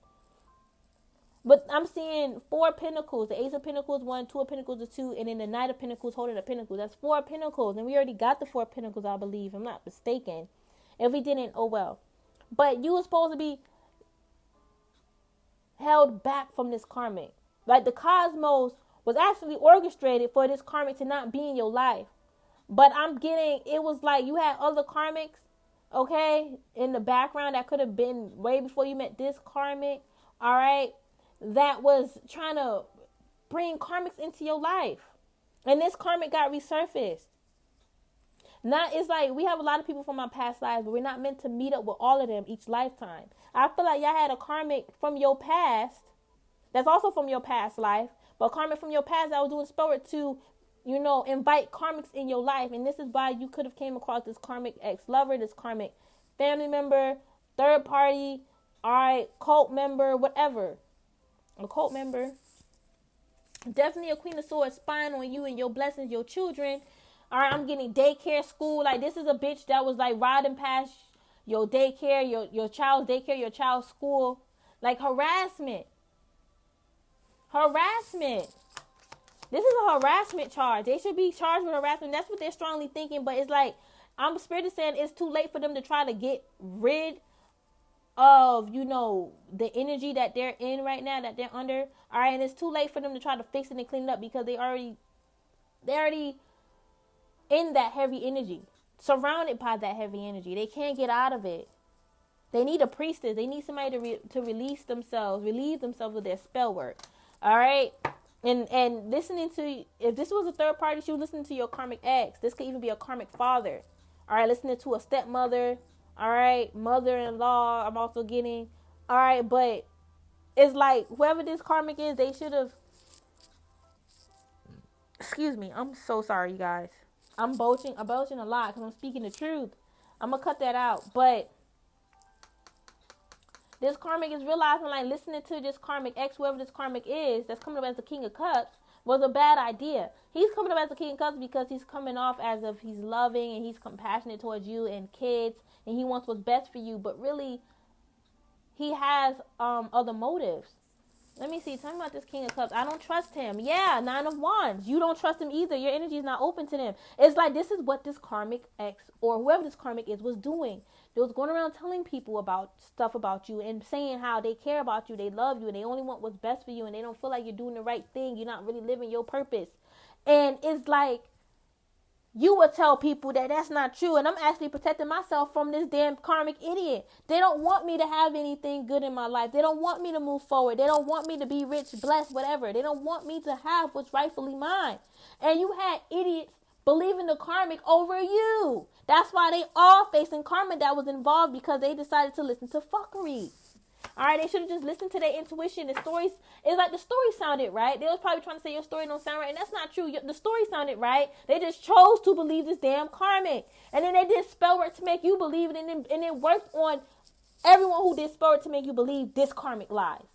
[SPEAKER 1] But I'm seeing 4 pentacles. The Ace of Pentacles 1, 2 of Pentacles is 2, and then the Knight of Pentacles holding the Pentacles. That's 4 pentacles. And we already got the 4 pentacles, I believe. I'm not mistaken. If we didn't, oh well. But you were supposed to be held back from this karmic. Like the cosmos was actually orchestrated for this karmic to not be in your life. But I'm getting, it was like you had other karmics, okay, in the background that could have been way before you met this karmic, all right, that was trying to bring karmics into your life. And this karmic got resurfaced. Now, it's like we have a lot of people from our past lives, but we're not meant to meet up with all of them each lifetime. I feel like y'all had a karmic from your past that's also from your past life, but karmic from your past that was doing spellwork to invite karmics in your life. And this is why you could have came across this karmic ex-lover, this karmic family member, third party, all right, cult member, whatever. A cult member. Definitely a Queen of Swords spying on you and your blessings, your children. All right, I'm getting daycare, school. Like, this is a bitch that was, like, riding past your daycare, your child's daycare, your child's school. Like, harassment. Harassment. This is a harassment charge. They should be charged with harassment. That's what they're strongly thinking. But it's like, I'm spirit is saying it's too late for them to try to get rid of, the energy that they're in right now, that they're under. All right, and it's too late for them to try to fix it and clean it up because they're already in that heavy energy, surrounded by that heavy energy. They can't get out of it. They need a priestess. They need somebody to relieve themselves of their spell work. All right. And listening to, if this was a third party, she was listening to your karmic ex. This could even be a karmic father. All right, listening to a stepmother. All right, mother-in-law. I'm also getting. All right, but it's like whoever this karmic is, they should have. Excuse me. I'm so sorry, you guys. I'm belching a lot because I'm speaking the truth. I'm gonna cut that out, but. This karmic is realizing, like, listening to this karmic ex, whoever this karmic is, that's coming up as the King of Cups, was a bad idea. He's coming up as the King of Cups because he's coming off as if he's loving and he's compassionate towards you and kids, and he wants what's best for you. But really, he has other motives. Let me see. Tell me about this King of Cups. I don't trust him. Yeah, 9 of Wands. You don't trust him either. Your energy is not open to them. It's like this is what this karmic ex or whoever this karmic is was doing. They was going around telling people about stuff about you and saying how they care about you, they love you, and they only want what's best for you, and they don't feel like you're doing the right thing. You're not really living your purpose. And it's like you would tell people that that's not true, and I'm actually protecting myself from this damn karmic idiot. They don't want me to have anything good in my life. They don't want me to move forward. They don't want me to be rich, blessed, whatever. They don't want me to have what's rightfully mine. And you had idiots believing the karmic over you. That's why they all facing karma that was involved because they decided to listen to fuckery. All right, they should have just listened to their intuition. The stories, it's like the story sounded right. They was probably trying to say your story don't sound right, and that's not true. The story sounded right. They just chose to believe this damn karmic, and then they did spell work to make you believe it, and it worked on everyone who did spell work to make you believe this karmic lies.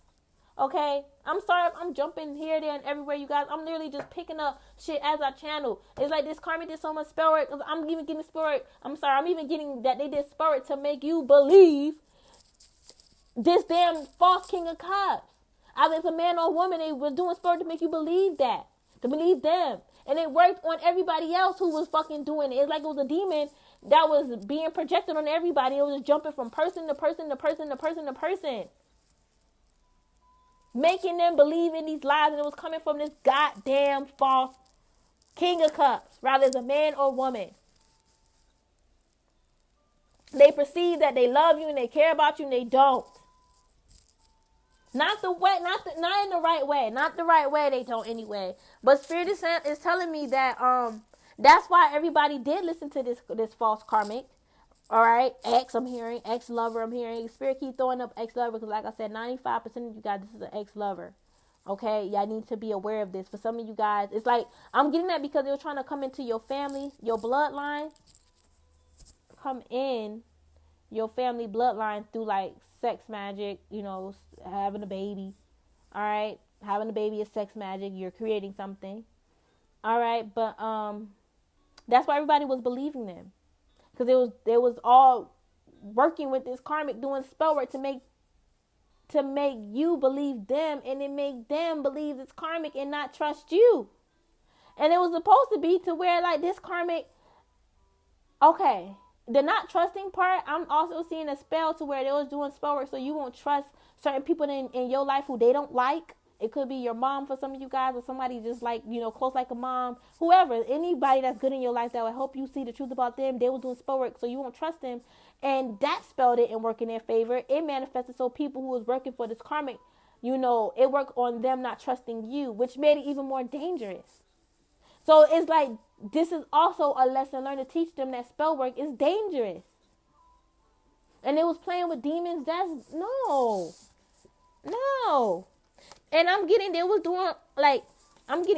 [SPEAKER 1] Okay, I'm sorry if I'm jumping here, there, and everywhere, you guys. I'm literally just picking up shit as I channel. It's like this karmic did so much spell work. I'm even getting spell work. I'm sorry, I'm even getting that they did spell work to make you believe this damn false king of cups. Either it's a man or a woman, they were doing spell work to make you believe that, to believe them, and it worked on everybody else who was fucking doing it. It's like it was a demon that was being projected on everybody. It was just jumping from person to person to person to person to person, making them believe in these lies, and it was coming from this goddamn false king of cups, rather it's a man or woman. They perceive that they love you and they care about you, and they don't. Not the way, not in the right way. Not the right way, they don't anyway. But Spirit is telling me that that's why everybody did listen to this false karmic. All right, I'm hearing ex-lover. I'm hearing Spirit keep throwing up ex-lover, because like I said, 95% of you guys, this is an ex-lover. Okay, y'all need to be aware of this. For some of you guys, it's like I'm getting that because they were trying to come into your family, your bloodline, come in your family bloodline through like sex magic, having a baby. All right, having a baby is sex magic. You're creating something. All right, but that's why everybody was believing them. Because they was all working with this karmic, doing spell work to make you believe them, and it make them believe this karmic and not trust you. And it was supposed to be to where like this karmic, okay, the not trusting part, I'm also seeing a spell to where they was doing spell work so you won't trust certain people in your life who they don't like. It could be your mom for some of you guys, or somebody just like, close like a mom. Whoever, anybody that's good in your life that will help you see the truth about them, they were doing spell work so you won't trust them. And that spell didn't work in their favor. It manifested so people who was working for this karmic, it worked on them not trusting you, which made it even more dangerous. So it's like, this is also a lesson learned to teach them that spell work is dangerous. And it was playing with demons. No. And I'm getting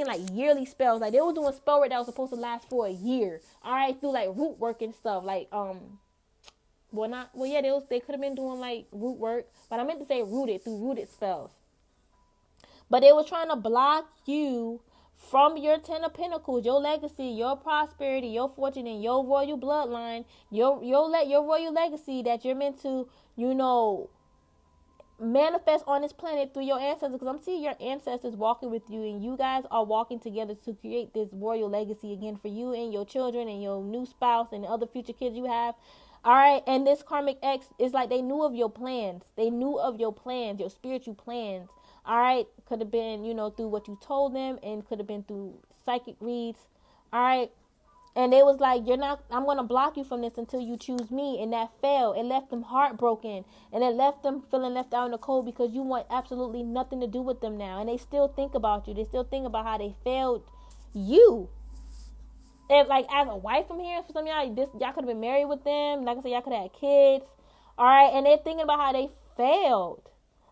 [SPEAKER 1] like yearly spells. Like they were doing spell work that was supposed to last for a year. All right, through like root work and stuff. Like they could have been doing like root work, but I meant to say rooted spells. But they were trying to block you from your 10 of Pentacles, your legacy, your prosperity, your fortune, and your royal bloodline, your royal legacy that you're meant to, manifest on this planet through your ancestors. Because I'm seeing your ancestors walking with you, and you guys are walking together to create this royal legacy again for you and your children and your new spouse and the other future kids you have. All right, and this karmic ex is like they knew of your plans. They knew of your plans, your spiritual plans. All right, could have been, through what you told them, and could have been through psychic reads. All right, and they was like, I'm going to block you from this until you choose me. And that failed. It left them heartbroken, and it left them feeling left out in the cold because you want absolutely nothing to do with them now. And they still think about you. They still think about how they failed you. And like as a wife from here, for some of y'all could have been married with them. Like I said, y'all could have had kids. All right, and they're thinking about how they failed.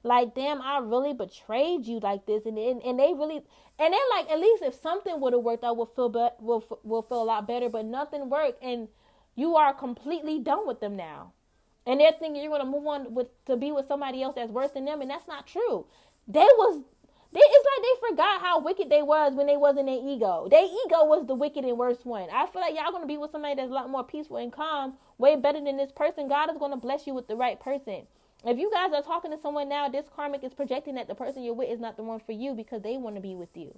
[SPEAKER 1] Like, damn, I really betrayed you like this. And they really, and they're like, at least if something would have worked out, we'll feel a lot better. But nothing worked, and you are completely done with them now. And they're thinking you're going to move on to be with somebody else that's worse than them. And that's not true. It's like they forgot how wicked they was when they was in their ego. Their ego was the wicked and worst one. I feel like y'all going to be with somebody that's a lot more peaceful and calm, way better than this person. God is going to bless you with the right person. If you guys are talking to someone now, this karmic is projecting that the person you're with is not the one for you because they want to be with you.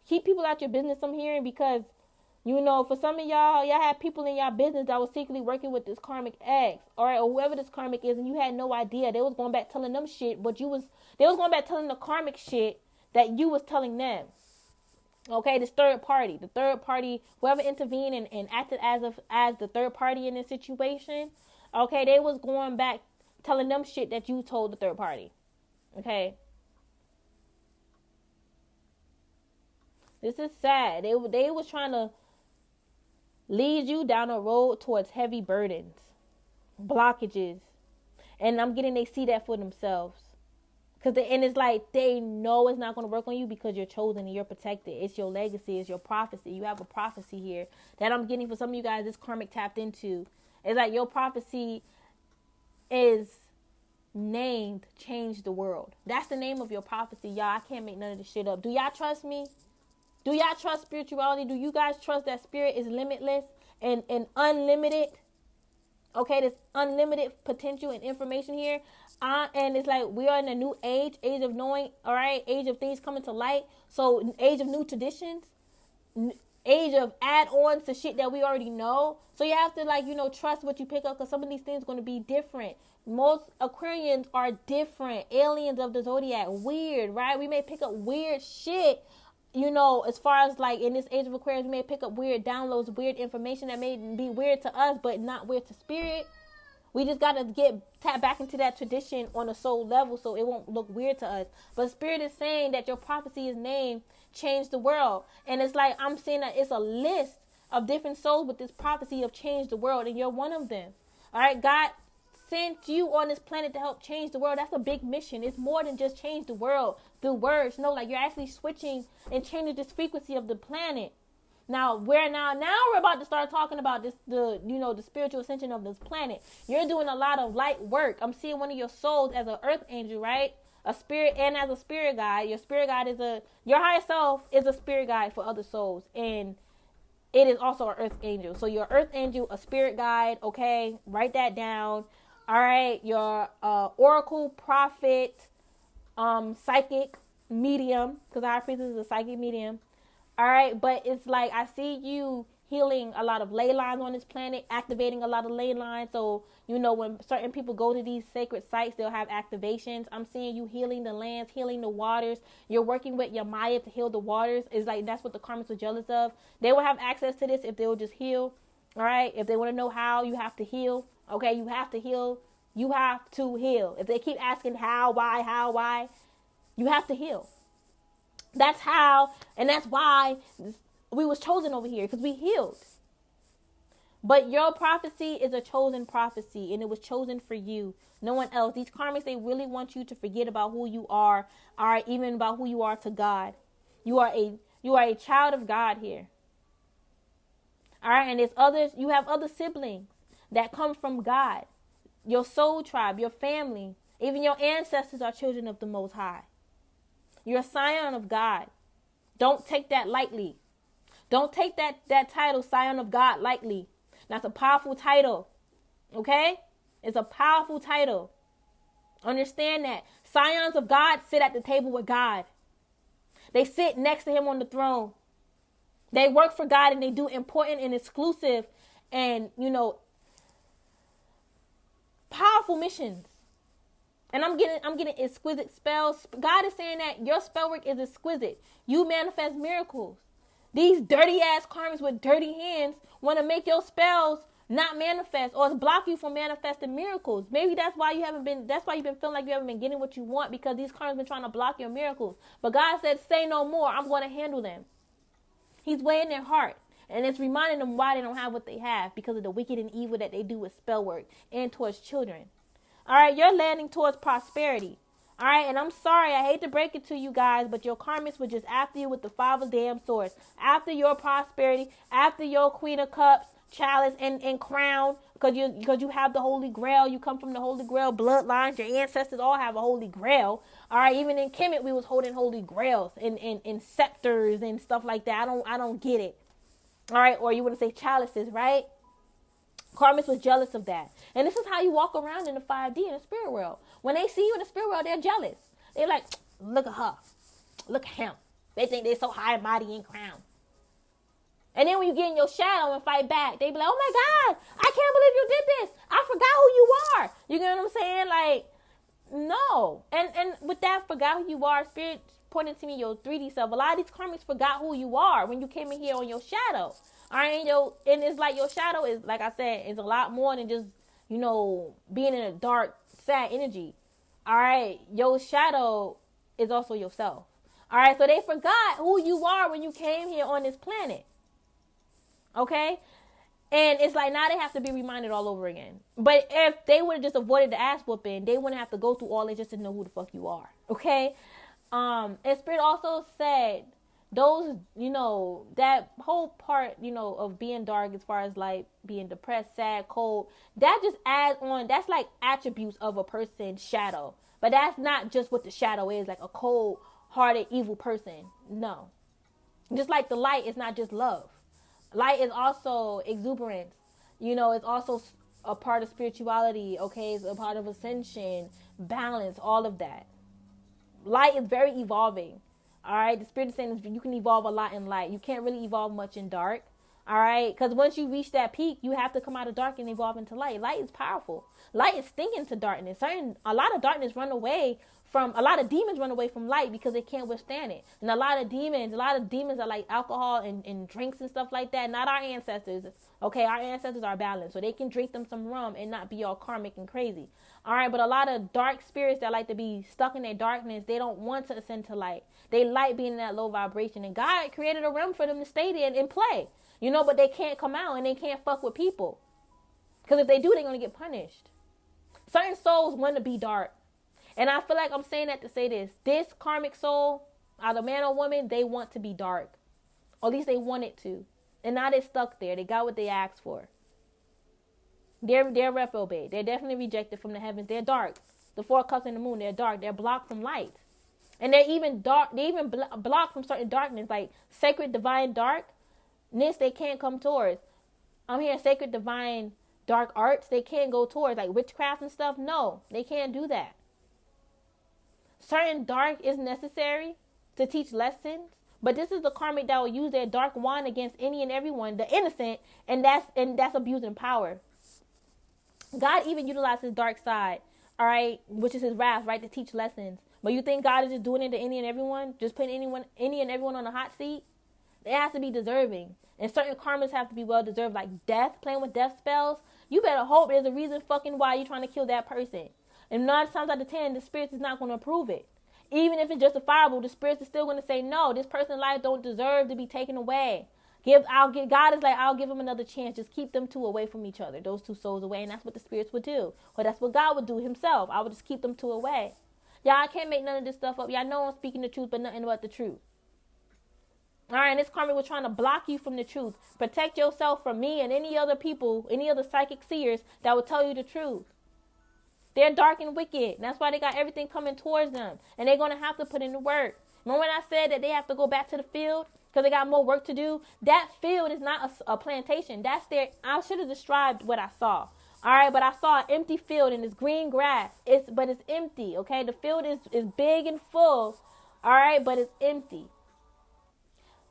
[SPEAKER 1] Keep people out your business, I'm hearing, because, for some of y'all have people in y'all business that was secretly working with this karmic ex, or whoever this karmic is, and you had no idea. They was going back telling them shit, but they was going back telling the karmic shit that you was telling them. Okay, this the third party, whoever intervened and acted as the third party in this situation, okay, they was going back telling them shit that you told the third party. Okay. This is sad. They was trying to lead you down a road towards heavy burdens, blockages. And I'm getting they see that for themselves. And it's like they know it's not going to work on you because you're chosen and you're protected. It's your legacy. It's your prophecy. You have a prophecy here that I'm getting for some of you guys. This karmic tapped into. It's like your prophecy is named Change the World. That's the name of your prophecy, y'all. I can't make none of this shit up. Do y'all trust me? Do y'all trust spirituality? Do you guys trust that spirit is limitless and unlimited? Okay, there's unlimited potential and information here. And it's like we are in a new age of knowing, all right, age of things coming to light. So age of new traditions, age of add-ons to shit that we already know. So you have to, like, you know, trust what you pick up because some of these things are going to be different. Most Aquarians are different. Aliens of the zodiac, weird, right? We may pick up weird shit. You know, as far as like in this age of Aquarius, we may pick up weird downloads, weird information that may be weird to us, but not weird to spirit. We just got to tap back into that tradition on a soul level so it won't look weird to us. But spirit is saying that your prophecy is named Change the World. And it's like I'm saying that it's a list of different souls with this prophecy of change the world, and you're one of them. All right, God sent you on this planet to help change the world. That's a big mission. It's more than just change the world through words. No, like you're actually switching and changing this frequency of the planet. Now we're about to start talking about this, the spiritual ascension of this planet. You're doing a lot of light work. I'm seeing one of your souls as an earth angel, right? A spirit, and as a spirit guide. Your spirit guide your higher self is a spirit guide for other souls, and it is also an earth angel. So your earth angel, a spirit guide. Okay, write that down. All right, your oracle, prophet, psychic, medium, because our priestess is a psychic medium. All right, but it's like I see you healing a lot of ley lines on this planet, activating a lot of ley lines. So, you know, when certain people go to these sacred sites, they'll have activations. I'm seeing you healing the lands, healing the waters. You're working with your Maya to heal the waters. It's like that's what the Karmics were jealous of. They will have access to this if they will just heal. All right, if they want to know how, you have to heal. Okay, you have to heal. You have to heal. If they keep asking how, why, you have to heal. That's how, and that's why we was chosen over here, because we healed. But your prophecy is a chosen prophecy, and it was chosen for you, no one else. These karmics, they really want you to forget about who you are, or even about who you are to God. You are a child of God here. All right, and you have other siblings that come from God. Your soul tribe, your family, even your ancestors are children of the Most High. You're a scion of God. Don't take that lightly. Don't take that title, Scion of God, lightly. That's a powerful title. Okay? It's a powerful title. Understand that. Scions of God sit at the table with God. They sit next to him on the throne. They work for God, and they do important and exclusive and, powerful missions. And I'm getting exquisite spells. God is saying that your spell work is exquisite. You manifest miracles. These dirty ass karmics with dirty hands want to make your spells not manifest, or block you from manifesting miracles. Maybe that's why you've been feeling like you haven't been getting what you want, because these karmics been trying to block your miracles. But God said, say no more. I'm going to handle them. He's weighing their heart. And it's reminding them why they don't have what they have, because of the wicked and evil that they do with spell work and towards children. All right, you're landing towards prosperity. All right, and I'm sorry, I hate to break it to you guys, but your karmics were just after you with the 5 of damn swords. After your prosperity, after your Queen of Cups, chalice, and crown, because you have the Holy Grail. You come from the Holy Grail bloodlines. Your ancestors all have a Holy Grail. All right, even in Kemet, we was holding Holy Grails and scepters and stuff like that. I don't get it. All right, or you want to say chalices, right? Karmics was jealous of that. And this is how you walk around in the 5D in the spirit world. When they see you in the spirit world, they're jealous. They're like, look at her. Look at him. They think they're so high and mighty and crowned. And then when you get in your shadow and fight back, they be like, oh my God, I can't believe you did this. I forgot who you are. You get what I'm saying? Like, no. And with that, forgot who you are, spirit pointing to me your 3D self. A lot of these karmics forgot who you are when you came in here on your shadow. All right, and it's like your shadow is, like I said, is a lot more than just, being in a dark, sad energy. All right, your shadow is also yourself. All right, so they forgot who you are when you came here on this planet. Okay, And it's like now they have to be reminded all over again. But if they would have just avoided the ass whooping, they wouldn't have to go through all this just to know who the fuck you are. Okay? And Spirit also said those, that whole part, of being dark as far as like being depressed, sad, cold, that just adds on, that's like attributes of a person's shadow. But that's not just what the shadow is, like a cold hearted, evil person. No. Just like the light is not just love. Light is also exuberance. It's also a part of spirituality, okay? It's a part of ascension, balance, all of that. Light is very evolving, all right? The Spirit is saying you can evolve a lot in light. You can't really evolve much in dark, all right? Because once you reach that peak, you have to come out of dark and evolve into light. Light is powerful. Light is stinging to darkness. A lot of demons run away from light because they can't withstand it. And a lot of demons are like alcohol and drinks and stuff like that. Not our ancestors. Okay, our ancestors are balanced, so they can drink them some rum and not be all karmic and crazy. All right, but a lot of dark spirits that like to be stuck in their darkness, they don't want to ascend to light. They like being in that low vibration, and God created a realm for them to stay there and play. But they can't come out and they can't fuck with people. Because if they do, they're going to get punished. Certain souls want to be dark. And I feel like I'm saying that to say this. This karmic soul, either man or woman, they want to be dark. Or at least they want it to. And now they're stuck there. They got what they asked for. They're reprobate. They're definitely rejected from the heavens. They're dark. The 4 cups and the moon, they're dark. They're blocked from light. And they're even dark. They even blocked from certain darkness. Like sacred, divine darkness, they can't come towards. I'm hearing sacred, divine, dark arts, they can't go towards. Like witchcraft and stuff, no. They can't do that. Certain dark is necessary to teach lessons, but this is the karmic that will use their dark wand against any and everyone, the innocent, and that's abusing power. God even utilizes his dark side, all right, which is his wrath, right, to teach lessons. But you think God is just doing it to any and everyone, just putting any and everyone on a hot seat? It has to be deserving, and certain karmas have to be well deserved, like death, playing with death spells. You better hope there's a reason fucking why you're trying to kill that person. And 9 times out of 10, the spirits is not going to approve it. Even if it's justifiable, the spirits is still going to say, no, this person's life don't deserve to be taken away. God is like, I'll give them another chance. Just keep them 2 away from each other, those 2 souls away. And that's what the spirits would do. Or that's what God would do himself. I would just keep them 2 away. Y'all, I can't make none of this stuff up. Y'all know I'm speaking the truth, but nothing but the truth. All right, and this karmic was trying to block you from the truth. Protect yourself from me and any other people, any other psychic seers that will tell you the truth. They're dark and wicked. That's why they got everything coming towards them. And they're going to have to put in the work. Remember when I said that they have to go back to the field because they got more work to do? That field is not a plantation. I should have described what I saw. All right, but I saw an empty field and it's green grass. But it's empty, okay? The field is big and full, all right, but it's empty.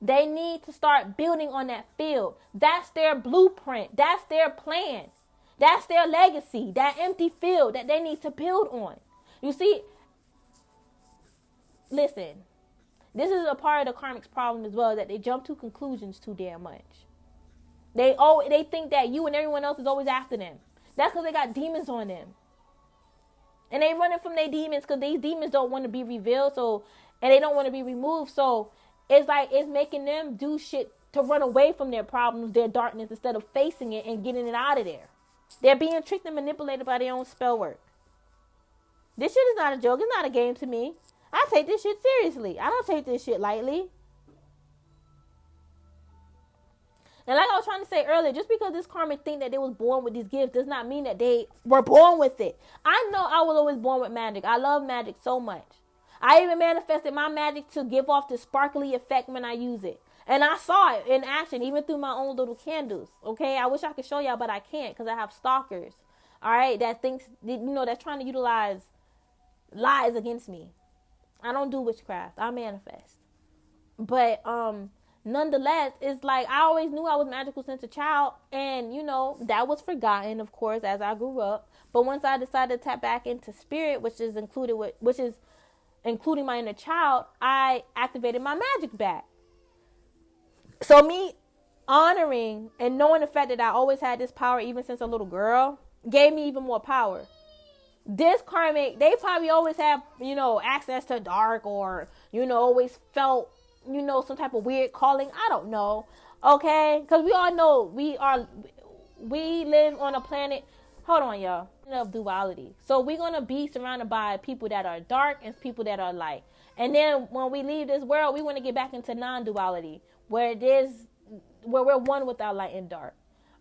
[SPEAKER 1] They need to start building on that field. That's their blueprint. That's their plan. That's their legacy, that empty field that they need to build on. You see, listen, this is a part of the karmic's problem as well, that they jump to conclusions too damn much. They think that you and everyone else is always after them. That's because they got demons on them. And they running from their demons because these demons don't want to be revealed, and they don't want to be removed. So it's like it's making them do shit to run away from their problems, their darkness, instead of facing it and getting it out of there. They're being tricked and manipulated by their own spell work. This shit is not a joke. It's not a game to me. I take this shit seriously. I don't take this shit lightly. And like I was trying to say earlier, just because this karmic think that they was born with these gifts does not mean that they were born with it. I know I was always born with magic. I love magic so much. I even manifested my magic to give off the sparkly effect when I use it. And I saw it in action, even through my own little candles. Okay, I wish I could show y'all, but I can't because I have stalkers. All right, that thinks, that's trying to utilize lies against me. I don't do witchcraft. I manifest. But nonetheless, it's like I always knew I was magical since a child, and that was forgotten, of course, as I grew up. But once I decided to tap back into spirit, which is including my inner child, I activated my magic back. So me honoring and knowing the fact that I always had this power even since a little girl gave me even more power. This karmic, they probably always have, access to dark or, always felt, some type of weird calling. I don't know. Okay. Because we all know
[SPEAKER 2] we live on a planet, hold on, y'all, of duality. So we're going to be surrounded by people that are dark and people that are light. And then when we leave this world, we want to get back into non-duality, where we're one without light and dark.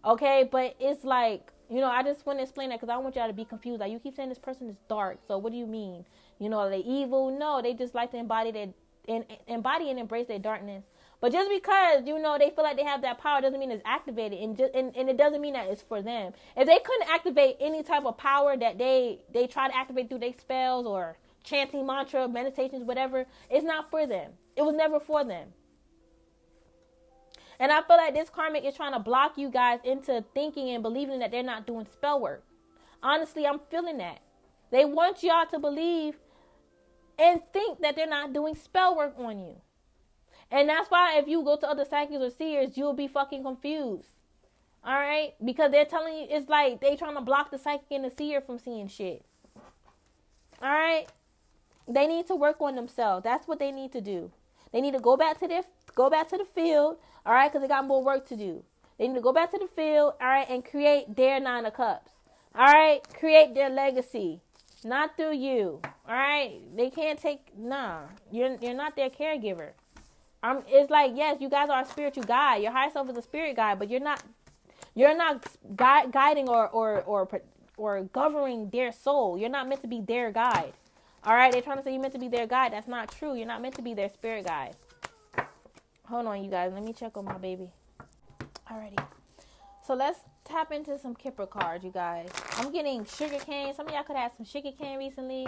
[SPEAKER 2] Okay, but it's like, I just want to explain that because I don't want y'all to be confused. Like, you keep saying this person is dark, so what do you mean? Are they evil? No, they just like to embody and embrace their darkness. But just because, they feel like they have that power doesn't mean it's activated. And it doesn't mean that it's for them. If they couldn't activate any type of power that they try to activate through their spells or chanting mantra, meditations, whatever, it's not for them. It was never for them. And I feel like this karmic is trying to block you guys into thinking and believing that they're not doing spell work. Honestly, I'm feeling that. They want y'all to believe and think that they're not doing spell work on you. And that's why if you go to other psychics or seers, you'll be fucking confused. All right? Because they're telling you, it's like they trying to block the psychic and the seer from seeing shit. All right? They need to work on themselves. That's what they need to do. They need to go back to the field, all right, because they got more work to do. They need to go back to the field, all right, and create their 9 of cups. All right? Create their legacy. Not through you. All right? They can't take, you're not their caregiver. It's like, yes, you guys are a spiritual guide. Your higher self is a spirit guide, but you're not guiding or governing their soul. You're not meant to be their guide. All right, they're trying to say you're meant to be their guide. That's not true. You're not meant to be their spirit guide. Hold on, you guys. Let me check on my baby. Alrighty. So let's tap into some Kipper cards, you guys. I'm getting sugarcane. Some of y'all could have some sugarcane recently.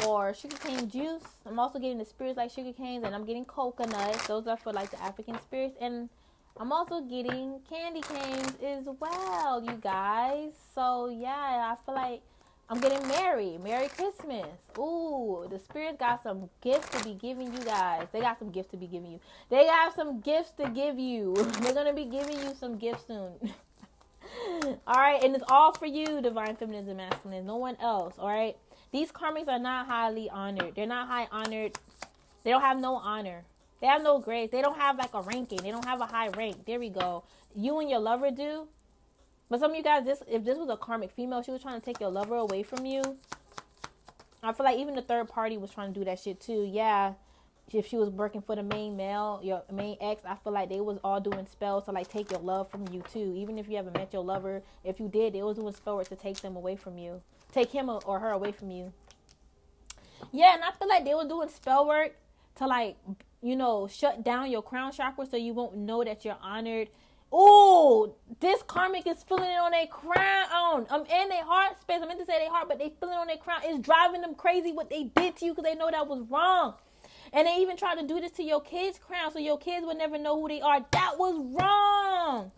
[SPEAKER 2] Or sugarcane juice. I'm also getting the spirits like sugar canes, and I'm getting coconuts. Those are for like the African spirits. And I'm also getting candy canes as well, you guys. So yeah, I feel like I'm getting Merry Christmas. Ooh, the spirits got some gifts to be giving you guys. They got some gifts to be giving you. They got some gifts to give you. They're gonna be giving you some gifts soon. All right, and it's all for you, divine feminines and masculines. No one else. All right. These karmics are not highly honored. They're not high honored. They don't have no honor. They have no grace. They don't have like a ranking. They don't have a high rank. There we go. You and your lover do. But some of you guys, if this was a karmic female, she was trying to take your lover away from you. I feel like even the third party was trying to do that shit too. Yeah. If she was working for the main male, your main ex, I feel like they was all doing spells to like take your love from you too. Even if you haven't met your lover, if you did, they was doing spell work to take them away from you. Take him or her away from you. Yeah, and I feel like they were doing spell work to like, shut down your crown chakra so you won't know that you're honored. Ooh, this karmic is feeling it on their crown. In their heart space. I meant to say their heart, but they feeling it on their crown. It's driving them crazy what they did to you because they know that was wrong. And they even tried to do this to your kids' crown so your kids would never know who they are. That was wrong.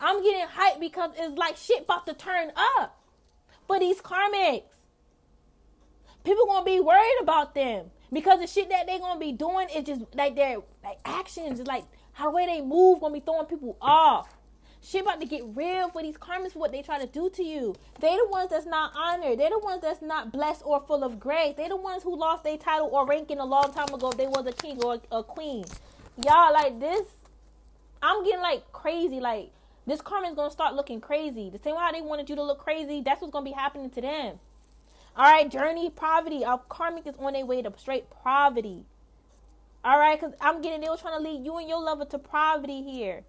[SPEAKER 2] I'm getting hyped because it's like shit about to turn up. For these karmics, people gonna be worried about them because the shit that they gonna be doing is just like their like actions, is like how the way they move gonna be throwing people off. Shit about to get real for these karmics for what they try to do to you. They the ones that's not honored. They the ones that's not blessed or full of grace. They the ones who lost their title or ranking a long time ago if they was a king or a queen. Y'all like this. I'm getting like crazy like. This karma is going to start looking crazy. The same way how they wanted you to look crazy, that's what's going to be happening to them. All right, journey, poverty. Our karmic is on their way to straight poverty. All right, because they were trying to lead you and your lover to poverty here.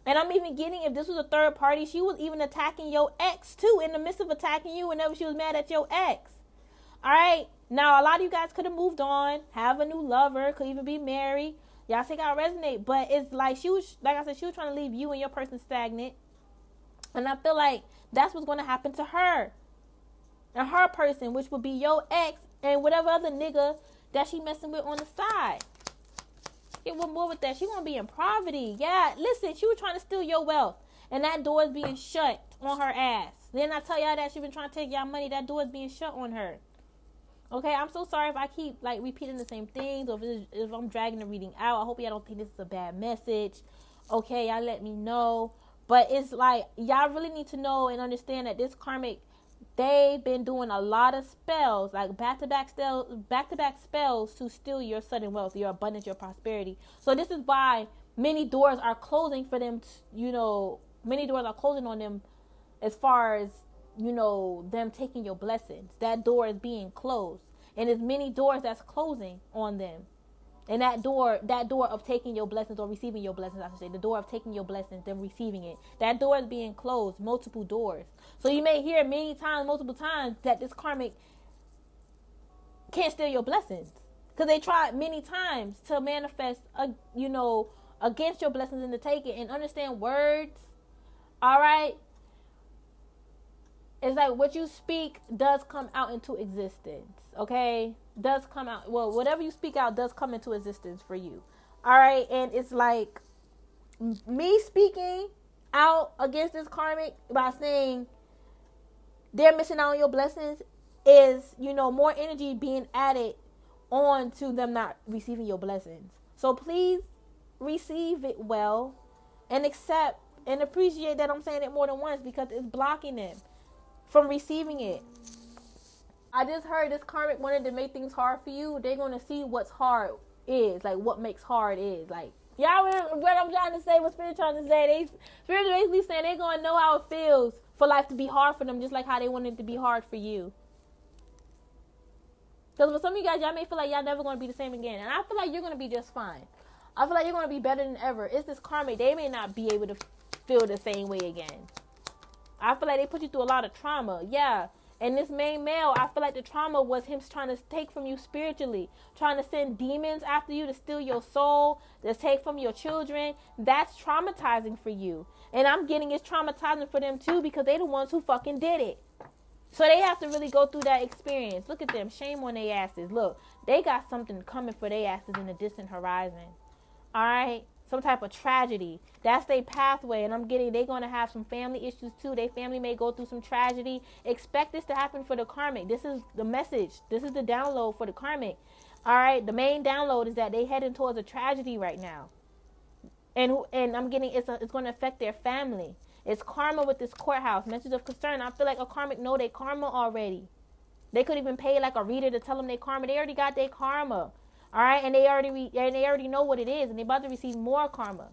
[SPEAKER 2] And I'm even getting, if this was a third party, she was even attacking your ex too, in the midst of attacking you whenever she was mad at your ex. All right, now a lot of you guys could have moved on, have a new lover, could even be married. Y'all think I resonate, but it's like she was trying to leave you and your person stagnant. And I feel like that's what's going to happen to her. And her person, which would be your ex and whatever other nigga that she messing with on the side. Get one more with that. She going to be in poverty. Yeah, listen, she was trying to steal your wealth. And that door is being shut on her ass. Then I tell y'all that she been trying to take y'all money. That door is being shut on her. Okay, I'm so sorry if I keep like repeating the same things or if I'm dragging the reading out. I hope y'all don't think this is a bad message. Okay, y'all let me know. But it's like y'all really need to know and understand that this karmic, they've been doing a lot of spells, like back-to-back spells to steal your sudden wealth, your abundance, your prosperity. So this is why many doors are closing for them, Many doors are closing on them as far as, them taking your blessings. That door is being closed. And there's many doors that's closing on them. And that door of taking your blessings or receiving your blessings, I should say, the door of taking your blessings, then receiving it, that door is being closed, multiple doors. So you may hear many times, multiple times, that this karmic can't steal your blessings. Because they tried many times to manifest, against your blessings and to take it. And understand words, all right? It's like what you speak does come out into existence, okay? Does come out. Well, whatever you speak out does come into existence for you, all right? And it's like me speaking out against this karmic by saying they're missing out on your blessings is, more energy being added on to them not receiving your blessings. So please receive it well and accept and appreciate that I'm saying it more than once, because it's blocking them from receiving it. I just heard this karmic wanted to make things hard for you. They're going to see what's hard is, like what makes hard is. Like, y'all remember what I'm trying to say, what Spirit trying to say? Spirit basically saying they're going to know how it feels for life to be hard for them, just like how they wanted it to be hard for you. Because for some of you guys, y'all may feel like y'all never going to be the same again. And I feel like you're going to be just fine. I feel like you're going to be better than ever. It's this karmic. They may not be able to feel the same way again. I feel like they put you through a lot of trauma. Yeah. And this main male, I feel like the trauma was him trying to take from you spiritually. Trying to send demons after you to steal your soul. To take from your children. That's traumatizing for you. And I'm getting it's traumatizing for them too, because they the ones who fucking did it. So they have to really go through that experience. Look at them. Shame on their asses. Look, they got something coming for their asses in the distant horizon. All right? Some type of tragedy. That's their pathway. And I'm getting, they're going to have some family issues too. Their family may go through some tragedy. Expect this to happen for the karmic. This is the message. This is the download for the karmic. All right? The main download is that they heading towards a tragedy right now. And I'm getting, it's going to affect their family. It's karma with this courthouse. Message of concern. I feel like a karmic know their karma already. They could even pay like a reader to tell them their karma. They already got their karma. All right, and they already know what it is, and they about to receive more karma.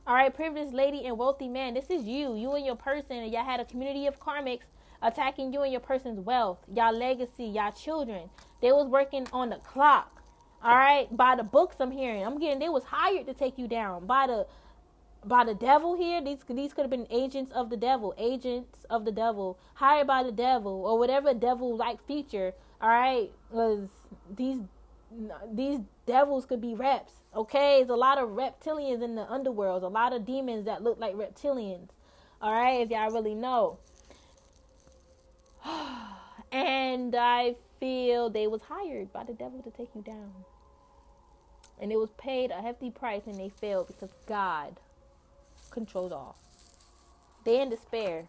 [SPEAKER 2] All right, privileged lady and wealthy man, this is you and your person, and y'all had a community of karmics attacking you and your person's wealth, y'all legacy, y'all children. They was working on the clock. All right, by the books I'm hearing, they was hired to take you down by the devil here. These could have been agents of the devil, hired by the devil, or whatever devil-like feature. All right, was these devils could be reps. Okay, there's a lot of reptilians in the underworld, a lot of demons that look like reptilians. All right, if y'all really know. And I feel they was hired by the devil to take you down, and it was paid a hefty price, and they failed because God controls all. They in despair.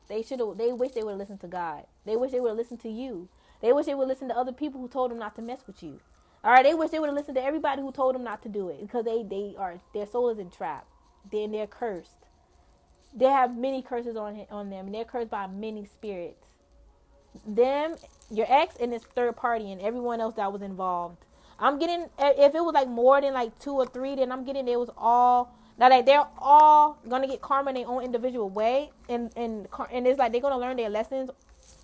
[SPEAKER 2] They wish they would have listened to God. They wish they would have listened to you. They wish they would listen to other people who told them not to mess with you. All right, they wish they would have listened to everybody who told them not to do it, because their soul is entrapped. They're cursed. They have many curses on them, and they're cursed by many spirits. Them, your ex, and this third party, and everyone else that was involved. I'm getting, if it was like more than like 2 or 3, then I'm getting it was all. Now, like, they're all gonna get karma in their own individual way, and it's like they're gonna learn their lessons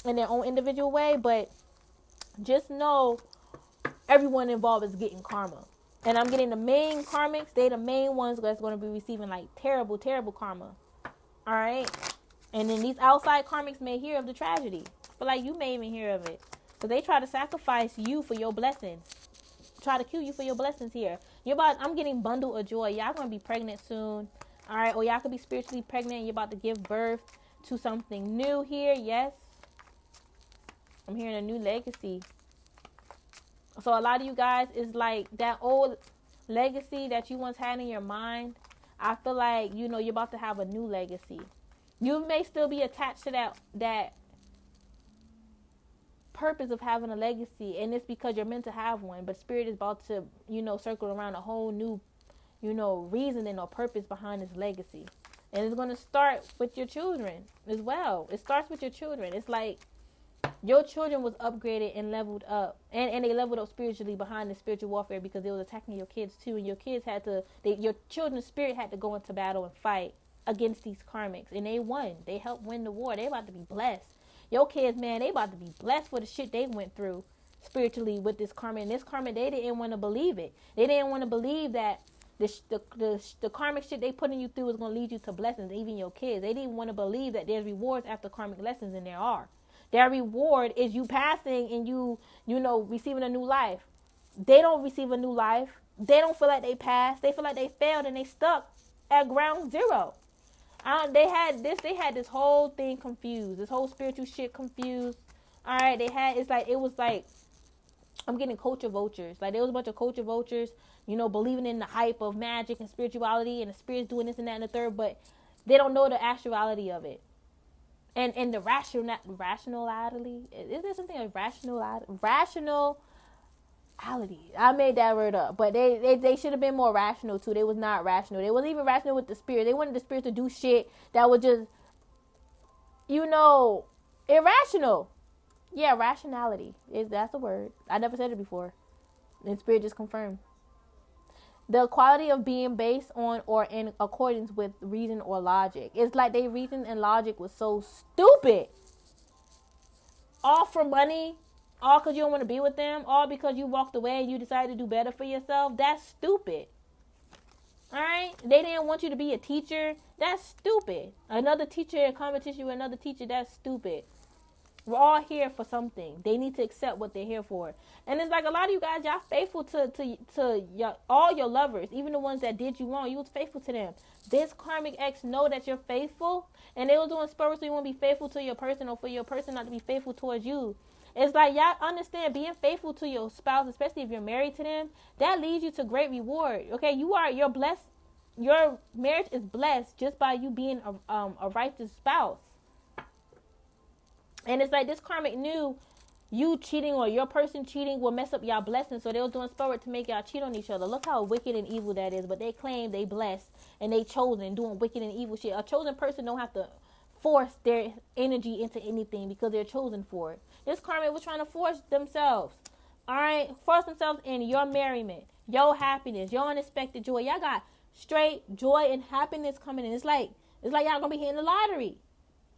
[SPEAKER 2] in their own individual way. But just know, everyone involved is getting karma, and I'm getting the main karmics. They the main ones that's gonna be receiving like terrible, terrible karma. All right, and then these outside karmics may hear of the tragedy, but like you may even hear of it, because they try to sacrifice you for your blessings. Try to kill you for your blessings here. I'm getting bundle of joy. Y'all gonna be pregnant soon. All right, or y'all could be spiritually pregnant and you're about to give birth to something new here. Yes, I'm hearing a new legacy. So a lot of you guys is like that old legacy that you once had in your mind. I feel like, you're about to have a new legacy. You may still be attached to that purpose of having a legacy, and it's because you're meant to have one, but spirit is about to circle around a whole new reasoning or purpose behind this legacy, and it's going to start with your children as well. It starts with your children. It's like your children was upgraded and leveled up, and they leveled up spiritually behind the spiritual warfare, because they was attacking your kids too, and your kids your children's spirit had to go into battle and fight. against these karmics, and they won. They helped win the war. They about to be blessed. Your kids, man, they about to be blessed for the shit they went through spiritually with this karma. And this karma, they didn't want to believe it. They didn't want to believe that the karmic shit they putting you through is going to lead you to blessings, even your kids. They didn't want to believe that there's rewards after karmic lessons, and there are. Their reward is you passing and you receiving a new life. They don't receive a new life. They don't feel like they passed. They feel like they failed and they stuck at ground zero. They had this whole thing confused. This whole spiritual shit confused. All right, it was like I'm getting culture vultures. Like there was a bunch of culture vultures, believing in the hype of magic and spirituality and the spirits doing this and that and the third, but they don't know the actuality of it. And the rationality. Is there something like rationality? I made that word up, but they should have been more rational too. They was not rational. They wasn't even rational with the spirit. They wanted the spirit to do shit that was just, irrational. Yeah, rationality that's the word. I never said it before, and spirit just confirmed. The quality of being based on or in accordance with reason or logic. It's like they reason and logic was so stupid. All for money. All because you don't want to be with them. All because you walked away and you decided to do better for yourself. That's stupid. Alright? They didn't want you to be a teacher. That's stupid. Another teacher in competition with another teacher. That's stupid. We're all here for something. They need to accept what they're here for. And it's like a lot of you guys, y'all faithful to all your lovers. Even the ones that did you wrong. You was faithful to them. This karmic ex know that you're faithful. And they was doing spurs so you want to be faithful to your person, or for your person not to be faithful towards you. It's like y'all understand being faithful to your spouse, especially if you're married to them, that leads you to great reward. Okay, you're blessed. Your marriage is blessed just by you being a righteous spouse. And it's like this karmic knew you cheating or your person cheating will mess up y'all blessings, so they were doing spell work to make y'all cheat on each other. Look how wicked and evil that is. But they claim they blessed and they chosen, doing wicked and evil shit. A chosen person don't have to force their energy into anything because they're chosen for it. This karmic was trying to force themselves. Alright? Force themselves in your merriment, your happiness, your unexpected joy. Y'all got straight joy and happiness coming in. It's like y'all gonna be hitting the lottery.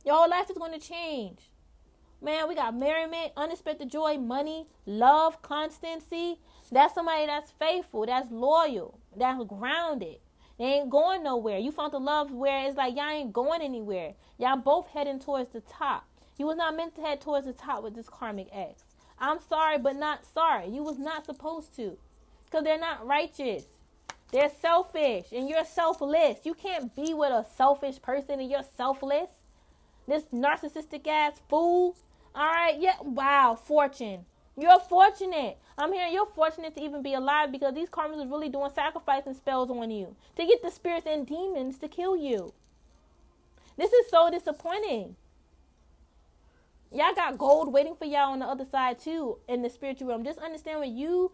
[SPEAKER 2] Your whole life is gonna change. Man, we got merriment, unexpected joy, money, love, constancy. That's somebody that's faithful, that's loyal, that's grounded. They ain't going nowhere. You found the love where it's like y'all ain't going anywhere. Y'all both heading towards the top. You was not meant to head towards the top with this karmic ex. I'm sorry, but not sorry. You was not supposed to. Because they're not righteous. They're selfish, and you're selfless. You can't be with a selfish person and you're selfless. This narcissistic ass fool. All right, yeah, wow, fortune. You're fortunate. I'm hearing you're fortunate to even be alive because these karmas is really doing sacrificing spells on you to get the spirits and demons to kill you. This is so disappointing. Y'all got gold waiting for y'all on the other side too in the spiritual realm. Just understand when your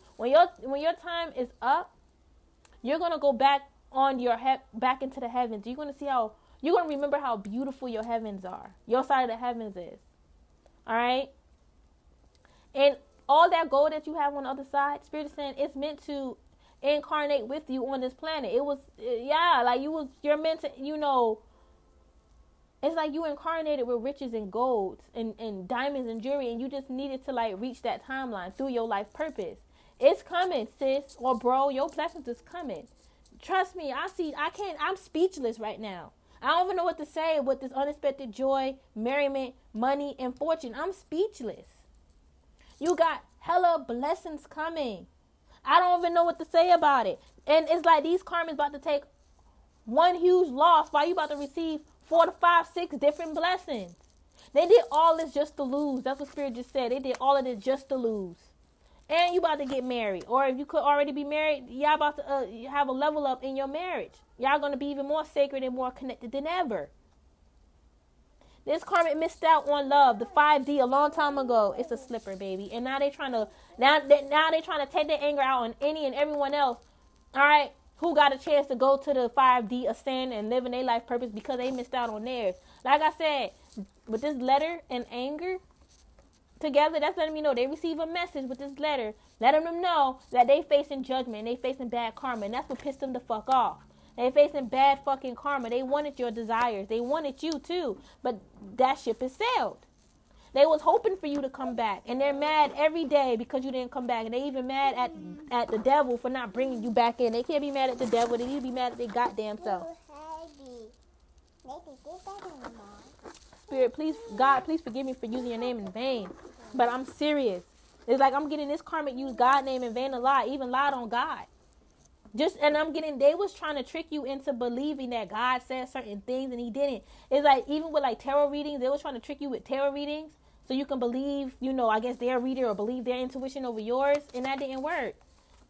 [SPEAKER 2] time is up, you're gonna go back on back into the heavens. You're gonna remember how beautiful your heavens are. Your side of the heavens is. All right, and all that gold that you have on the other side, Spirit is saying it's meant to incarnate with you on this planet. It was, you're meant to, it's like you incarnated with riches and golds and diamonds and jewelry, and you just needed to reach that timeline through your life purpose. It's coming, sis or bro. Your blessings is coming. Trust me. I'm speechless right now. I don't even know what to say with this unexpected joy, merriment, money, and fortune. I'm speechless. You got hella blessings coming. I don't even know what to say about it. And it's like these karmas about to take one huge loss while you about to receive 4 to 5, 6 different blessings. They did all this just to lose. That's what Spirit just said. They did all of this just to lose. And you about to get married. Or if you could already be married, y'all about to have a level up in your marriage. Y'all going to be even more sacred and more connected than ever. This karmic missed out on love, the 5D, a long time ago. It's a slipper, baby. And now they trying to take their anger out on any and everyone else. All right, who got a chance to go to the 5D, ascend, and live in their life purpose because they missed out on theirs. Like I said, with this letter and anger together, that's letting me know they receive a message with this letter, letting them know that they facing judgment, they facing bad karma, and that's what pissed them the fuck off. They facing bad fucking karma. They wanted your desires. They wanted you too. But that ship has sailed. They was hoping for you to come back. And they're mad every day because you didn't come back. And they even mad at the devil for not bringing you back in. They can't be mad at the devil. They need to be mad at their goddamn self. Spirit, please, God, please forgive me for using your name in vain. But I'm serious. It's like I'm getting this karmic use God name in vain a lot. Even lied on God. And I'm getting, they was trying to trick you into believing that God said certain things and he didn't. It's like, even with like tarot readings, they was trying to trick you with tarot readings so you can believe, I guess their reader or believe their intuition over yours. And that didn't work.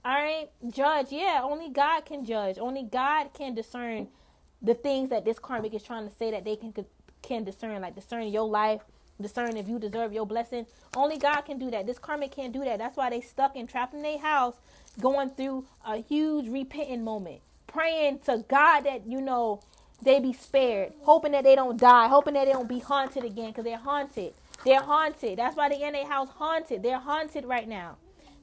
[SPEAKER 2] All right. Judge. Yeah. Only God can judge. Only God can discern the things that this karmic is trying to say that they can discern, like discern your life, discern if you deserve your blessing. Only God can do that. This karmic can't do that. That's why they stuck and trapped in their house, going through a huge repenting moment, praying to God that, they be spared, hoping that they don't die, hoping that they don't be haunted again, because they're haunted. They're haunted. That's why they in their house haunted. They're haunted right now.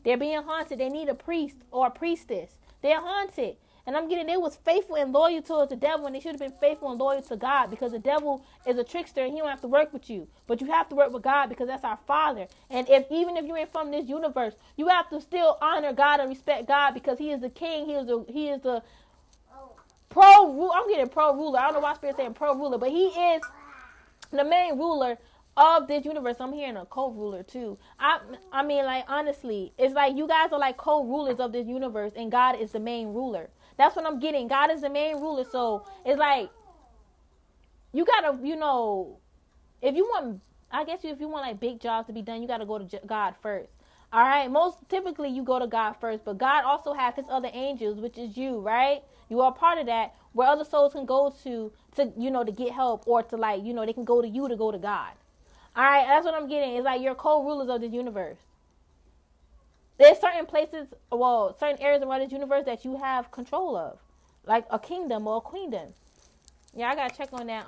[SPEAKER 2] They're being haunted. They need a priest or a priestess. They're haunted. And I'm getting, they was faithful and loyal towards the devil, and they should have been faithful and loyal to God, because the devil is a trickster and he don't have to work with you. But you have to work with God, because that's our Father. And even if you ain't from this universe, you have to still honor God and respect God, because he is the king. He is the I'm getting pro ruler. I don't know why Spirit's saying pro ruler, but he is the main ruler of this universe. I'm hearing a co-ruler too. I mean, like, honestly, it's like you guys are like co-rulers of this universe, and God is the main ruler. That's what I'm getting. God is the main ruler. So it's like, you gotta, if you want, if you want like big jobs to be done, you gotta go to God first. All right. Most typically you go to God first, but God also has his other angels, which is you, right? You are part of that, where other souls can go to get help, or to like, they can go to you to go to God. All right. That's what I'm getting. It's like you're co-rulers of this universe. There's certain places, certain areas around this universe that you have control of, like a kingdom or a queendom. Yeah, I gotta check on that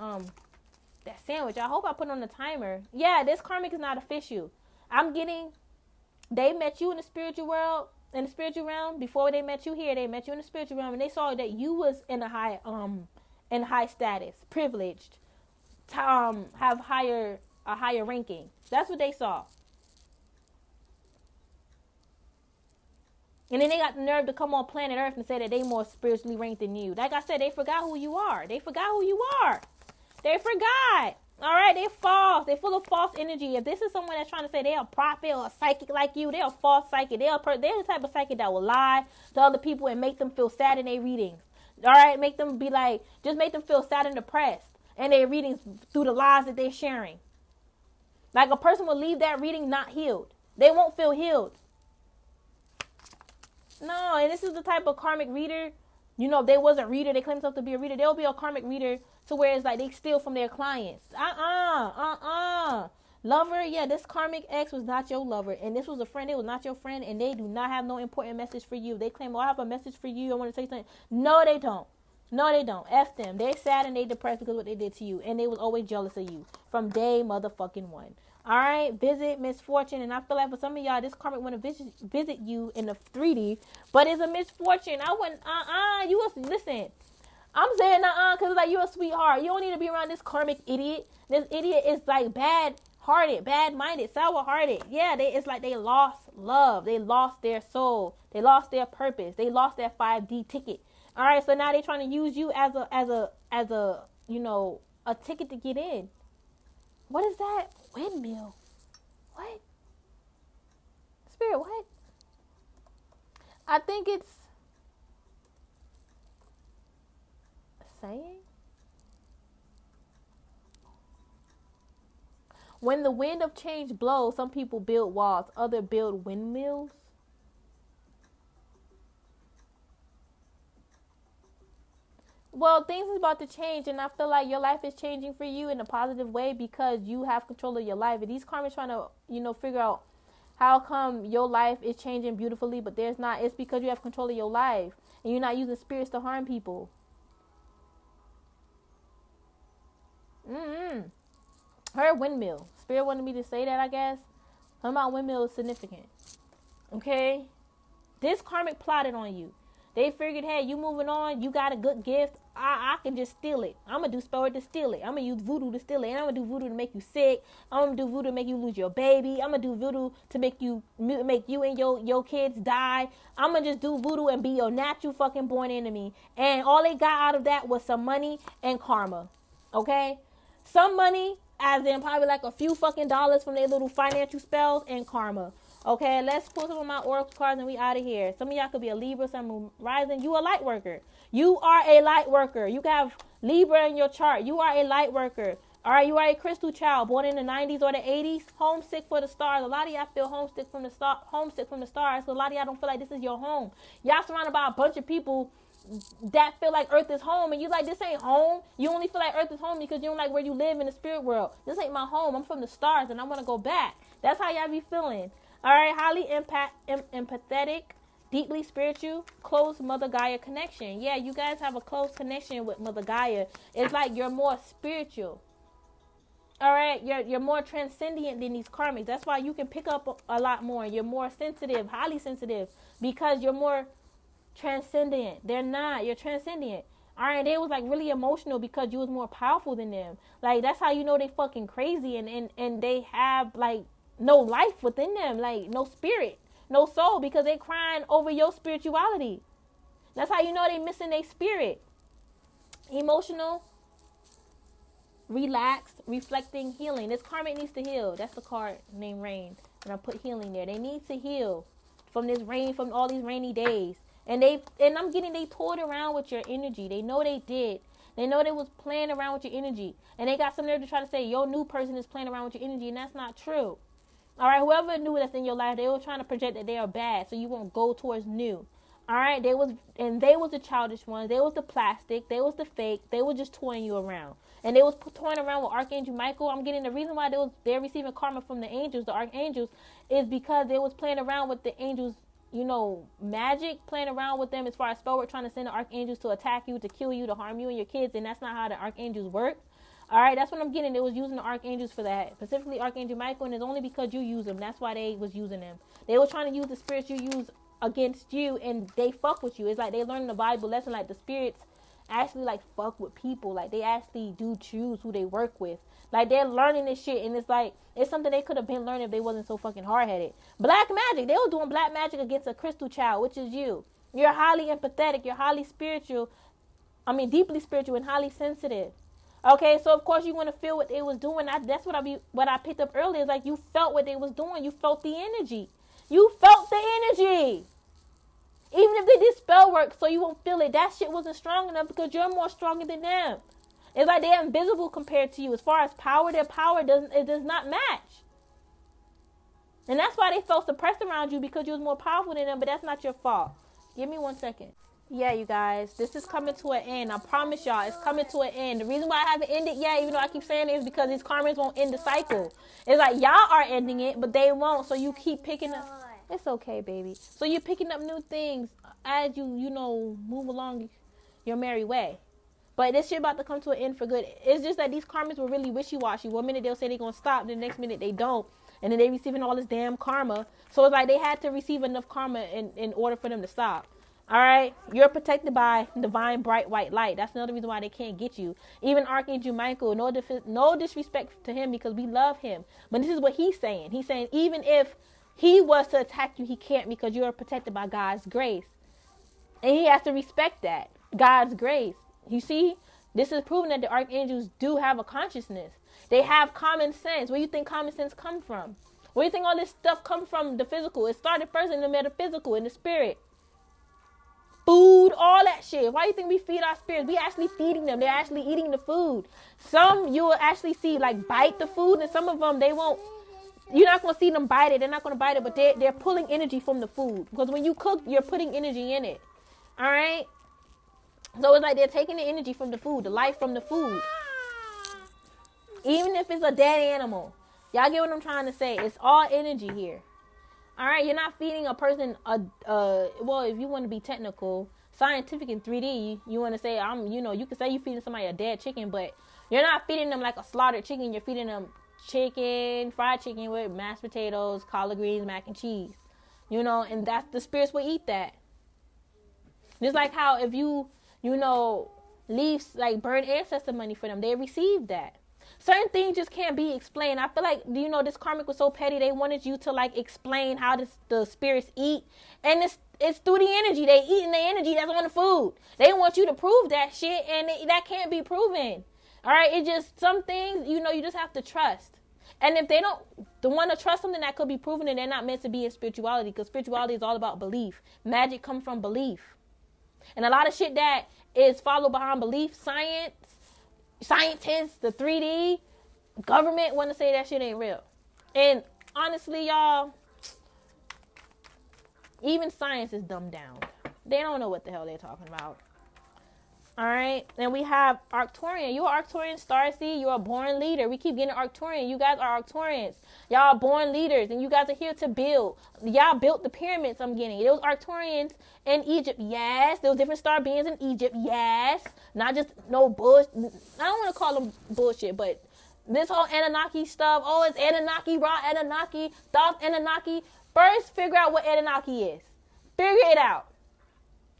[SPEAKER 2] sandwich. I hope I put on the timer. Yeah, this karmic is not official. I'm getting, they met you in the spiritual world, in the spiritual realm before they met you here. They met you in the spiritual realm, and they saw that you was in a high status, privileged, to have a higher ranking. That's what they saw. And then they got the nerve to come on planet Earth and say that they more spiritually ranked than you. Like I said, they forgot who you are. They forgot who you are. They forgot. All right, they're false. They're full of false energy. If this is someone that's trying to say they're a prophet or a psychic like you, they're a false psychic. They're the type of psychic that will lie to other people and make them feel sad in their readings. All right, make them be like, just make them feel sad and depressed in their readings through the lies that they're sharing. Like, a person will leave that reading not healed. They won't feel healed. No, and this is the type of karmic reader, if they was a reader, they claim themselves to be a reader, they'll be a karmic reader to where it's like they steal from their clients. Lover, yeah, this karmic ex was not your lover, and this was a friend, it was not your friend, and they do not have no important message for you. They claim, I have a message for you, I want to say something. No, they don't. No, they don't. F them. They're sad and they depressed because of what they did to you, and they was always jealous of you from day motherfucking one. All right, visit misfortune, and I feel like for some of y'all, this karmic want to visit you in the 3D, but it's a misfortune. I wouldn't, listen, I'm saying because it's like, you're a sweetheart. You don't need to be around this karmic idiot. This idiot is like bad-hearted, bad-minded, sour-hearted. Yeah, it's like they lost love. They lost their soul. They lost their purpose. They lost their 5D ticket. All right, so now they're trying to use you as a ticket to get in. What is that? Windmill. What? Spirit, what? I think it's saying, when the wind of change blows, some people build walls, others build windmills. Well, things is about to change, and I feel like your life is changing for you in a positive way because you have control of your life. And these karmics trying to, figure out how come your life is changing beautifully, but there's not. It's because you have control of your life, and you're not using spirits to harm people. Her windmill. Spirit wanted me to say that, I guess. Something about windmill is significant. Okay? This karmic plotted on you. They figured, hey, you moving on, you got a good gift, I can just steal it. I'm going to do spell work to steal it. I'm going to use voodoo to steal it. And I'm going to do voodoo to make you sick. I'm going to do voodoo to make you lose your baby. I'm going to do voodoo to make you and your kids die. I'm going to just do voodoo and be your natural fucking born enemy. And all they got out of that was some money and karma. Okay? Some money, as in probably like a few fucking dollars from their little financial spells, and karma. Okay, let's pull some of my oracle cards and we out of here. Some of y'all could be a Libra, some rising. You a light worker. You are a light worker. You have Libra in your chart. You are a light worker. All right, you are a crystal child born in the 90s or the 80s. Homesick for the stars. A lot of y'all feel homesick from the stars. So a lot of y'all don't feel like this is your home. Y'all surrounded by a bunch of people that feel like Earth is home, and you like, this ain't home. You only feel like Earth is home because you don't like where you live in the spirit world. This ain't my home. I'm from the stars and I want to go back. That's how y'all be feeling. All right, highly empathetic, deeply spiritual, close Mother Gaia connection. Yeah, you guys have a close connection with Mother Gaia. It's like you're more spiritual. All right, you're more transcendent than these karmics. That's why you can pick up a lot more. You're more sensitive, highly sensitive, because you're more transcendent. They're not. You're transcendent. All right, they was like really emotional because you was more powerful than them. Like, that's how you know they fucking crazy, and they have like no life within them, like no spirit, no soul, because they crying over your spirituality. That's how you know they missing their spirit. Emotional, relaxed, reflecting, healing. This karmic needs to heal. That's the card named Rain, and I put healing there. They need to heal from this rain, from all these rainy days. And I'm getting, they toyed around with your energy. They know they did. They know they was playing around with your energy, and they got some nerve to try to say your new person is playing around with your energy, and that's not true. All right, whoever knew that's in your life, they were trying to project that they are bad, so you won't go towards new. All right, they was the childish ones. They was the plastic. They was the fake. They were just toying you around, and they was toying around with Archangel Michael. I'm getting the reason why they're receiving karma from the angels, the archangels, is because they was playing around with the angels. You know, magic, playing around with them as far as spell work, trying to send the archangels to attack you, to kill you, to harm you and your kids, and that's not how the archangels work. All right, that's what I'm getting. They was using the archangels for that, specifically Archangel Michael, and it's only because you use them. That's why they was using them. They were trying to use the spirits you use against you, and they fuck with you. It's like they learning the Bible lesson, like the spirits actually like fuck with people. Like they actually do choose who they work with. Like they're learning this shit, and it's like it's something they could have been learning if they wasn't so fucking hard-headed. Black magic. They were doing black magic against a crystal child, which is you. You're highly empathetic. You're highly spiritual. I mean, deeply spiritual and highly sensitive. Okay, so of course you want to feel what they was doing. That's what I picked up earlier. Is like you felt what they was doing. You felt the energy. You felt the energy. Even if they did spell work, so you won't feel it. That shit wasn't strong enough because you're more stronger than them. It's like they're invisible compared to you. As far as power, their power does not match. And that's why they felt suppressed around you, because you was more powerful than them. But that's not your fault. Give me 1 second. Yeah, you guys, this is coming to an end. I promise y'all, it's coming to an end. The reason why I haven't ended yet, even though I keep saying it, is because these karmas won't end the cycle. It's like y'all are ending it, but they won't. So you keep picking up. It's okay, baby. So you're picking up new things as you move along your merry way. But this shit about to come to an end for good. It's just that these karmas were really wishy-washy. One minute they'll say they're going to stop, the next minute they don't. And then they receiving all this damn karma. So it's like they had to receive enough karma in order for them to stop. All right, you're protected by divine bright white light. That's another reason why they can't get you. Even Archangel Michael, no disrespect to him because we love him. But this is what he's saying. He's saying even if he was to attack you, he can't, because you are protected by God's grace. And he has to respect that. God's grace. You see, this is proving that the archangels do have a consciousness. They have common sense. Where do you think common sense come from? Where do you think all this stuff come from? The physical. It started first in the metaphysical, in the spirit. Food, all that shit. Why do you think we feed our spirits? We actually feeding them. They're actually eating the food. Some you will actually see like bite the food, and some of them they won't. You're not going to see them bite it. They're not going to bite it, but they're pulling energy from the food. Because when you cook, you're putting energy in it. All right? So it's like they're taking the energy from the food, the life from the food. Even if it's a dead animal. Y'all get what I'm trying to say? It's all energy here. All right, you're not feeding a person well, if you want to be technical, scientific in 3D, you want to say you can say you're feeding somebody a dead chicken, but you're not feeding them like a slaughtered chicken. You're feeding them chicken, fried chicken with mashed potatoes, collard greens, mac and cheese. And that's the spirits will eat that. Just like how if you leave like burn ancestor money for them, they receive that. Certain things just can't be explained. I feel like, this karmic was so petty. They wanted you to like explain how the spirits eat, and it's through the energy. They eating the energy that's on the food. They want you to prove that shit, and that can't be proven. All right, it just some things you just have to trust. And if they don't want to trust something that could be proven, then they're not meant to be in spirituality, because spirituality is all about belief. Magic comes from belief, and a lot of shit that is followed behind belief, scientists, the 3D, government want to say that shit ain't real. And honestly, y'all, even science is dumbed down. They don't know what the hell they're talking about. All right. Then we have Arcturian. You're Arcturian starseed. You're a born leader. We keep getting Arcturian. You guys are Arcturians. Y'all are born leaders, and you guys are here to build. Y'all built the pyramids. I'm getting those Arcturians in Egypt. Yes. Those different star beings in Egypt. Yes. Not just no bullshit. I don't want to call them bullshit, but this whole Anunnaki stuff. Oh, it's Anunnaki, raw Anunnaki, Thoth Anunnaki. First, figure out what Anunnaki is. Figure it out.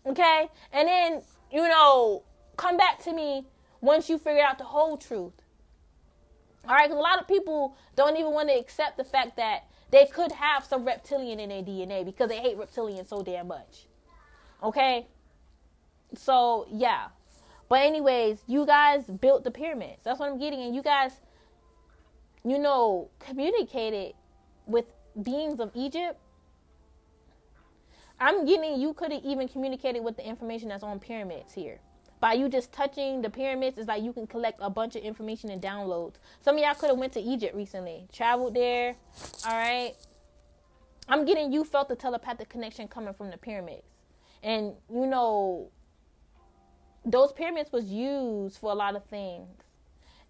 [SPEAKER 2] Okay? And then, come back to me once you figure out the whole truth. All right? Because a lot of people don't even want to accept the fact that they could have some reptilian in their DNA because they hate reptilians so damn much. Okay? So, yeah. But anyways, you guys built the pyramids. That's what I'm getting. And you guys, communicated with beings of Egypt. I'm getting you could have even communicated with the information that's on pyramids here. By you just touching the pyramids, it's like you can collect a bunch of information and downloads. Some of y'all could have went to Egypt recently, traveled there. All right. I'm getting you felt the telepathic connection coming from the pyramids. And, those pyramids was used for a lot of things.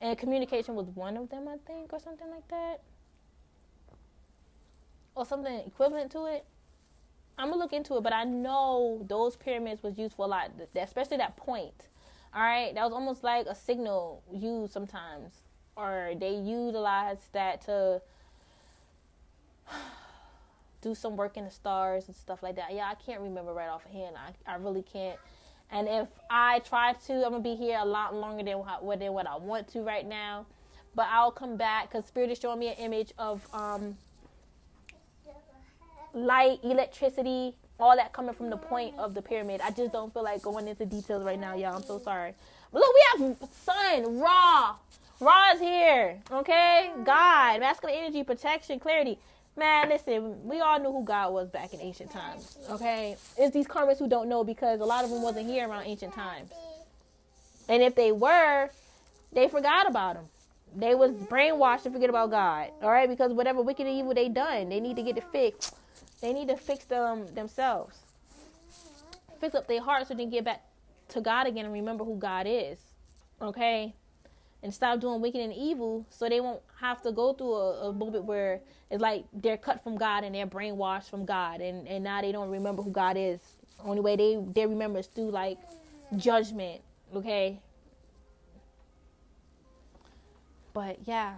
[SPEAKER 2] And communication was one of them, I think, or something like that. Or something equivalent to it. I'm going to look into it, but I know those pyramids was used for a lot, especially that point. All right? That was almost like a signal used sometimes. Or they utilized that to do some work in the stars and stuff like that. Yeah, I can't remember right offhand. I really can't. And if I try to, I'm going to be here a lot longer than what I want to right now. But I'll come back because Spirit is showing me an image of light, electricity, all that coming from the point of the pyramid. I just don't feel like going into details right now, y'all. I'm so sorry. But look, we have sun, Ra. Ra is here, okay? God, masculine energy, protection, clarity. Man, listen, we all knew who God was back in ancient times, okay? It's these karmics who don't know because a lot of them wasn't here around ancient times. And if they were, they forgot about him. They was brainwashed to forget about God, all right? Because whatever wicked and evil they done, they need to get it fixed. They need to fix themselves. Fix up their hearts so they can get back to God again and remember who God is, okay? And stop doing wicked and evil so they won't have to go through a moment where it's like they're cut from God and they're brainwashed from God and now they don't remember who God is. Only way they remember is through like judgment, okay? But yeah,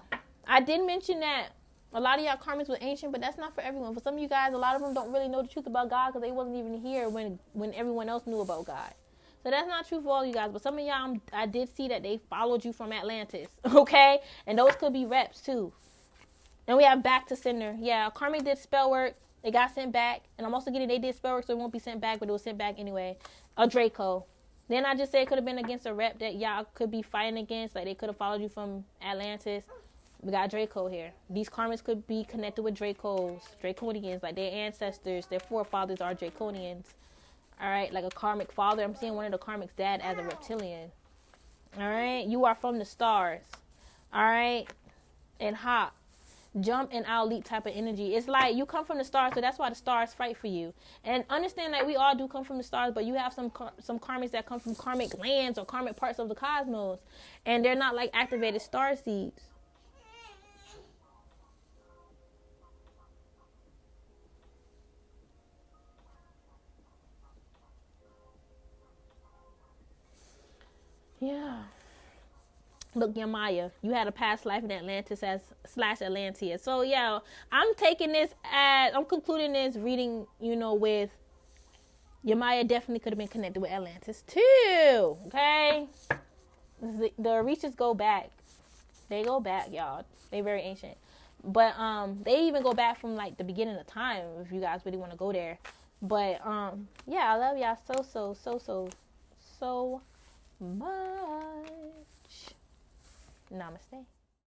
[SPEAKER 2] I did mention that a lot of y'all karmics were ancient, but that's not for everyone. For some of you guys, a lot of them don't really know the truth about God because they wasn't even here when everyone else knew about God. So that's not true for all you guys. But some of y'all, I did see that they followed you from Atlantis, okay? And those could be reps too. And we have back to sender. Yeah, Karmic did spell work. They got sent back. And I'm also getting they did spell work, so it won't be sent back, but it was sent back anyway. A Draco. Then I just said it could have been against a rep that y'all could be fighting against. Like they could have followed you from Atlantis. We got Draco here. These karmics could be connected with Dracos, Draconians, like their ancestors, their forefathers are Draconians. All right, like a karmic father. I'm seeing one of the karmics' dad as a reptilian. All right, you are from the stars. All right, and hop, jump and I'll leap type of energy. It's like you come from the stars, so that's why the stars fight for you. And understand that we all do come from the stars, but you have some karmics that come from karmic lands or karmic parts of the cosmos, and they're not like activated star seeds. Yeah. Look, Yamaya, you had a past life in Atlantis / Atlantia. So, yeah, I'm concluding this reading, with Your Maya definitely could have been connected with Atlantis too. Okay, the reaches go back. They go back, y'all. They very ancient, but they even go back from like the beginning of time. If you guys really want to go there, but yeah, I love y'all so much. Namaste.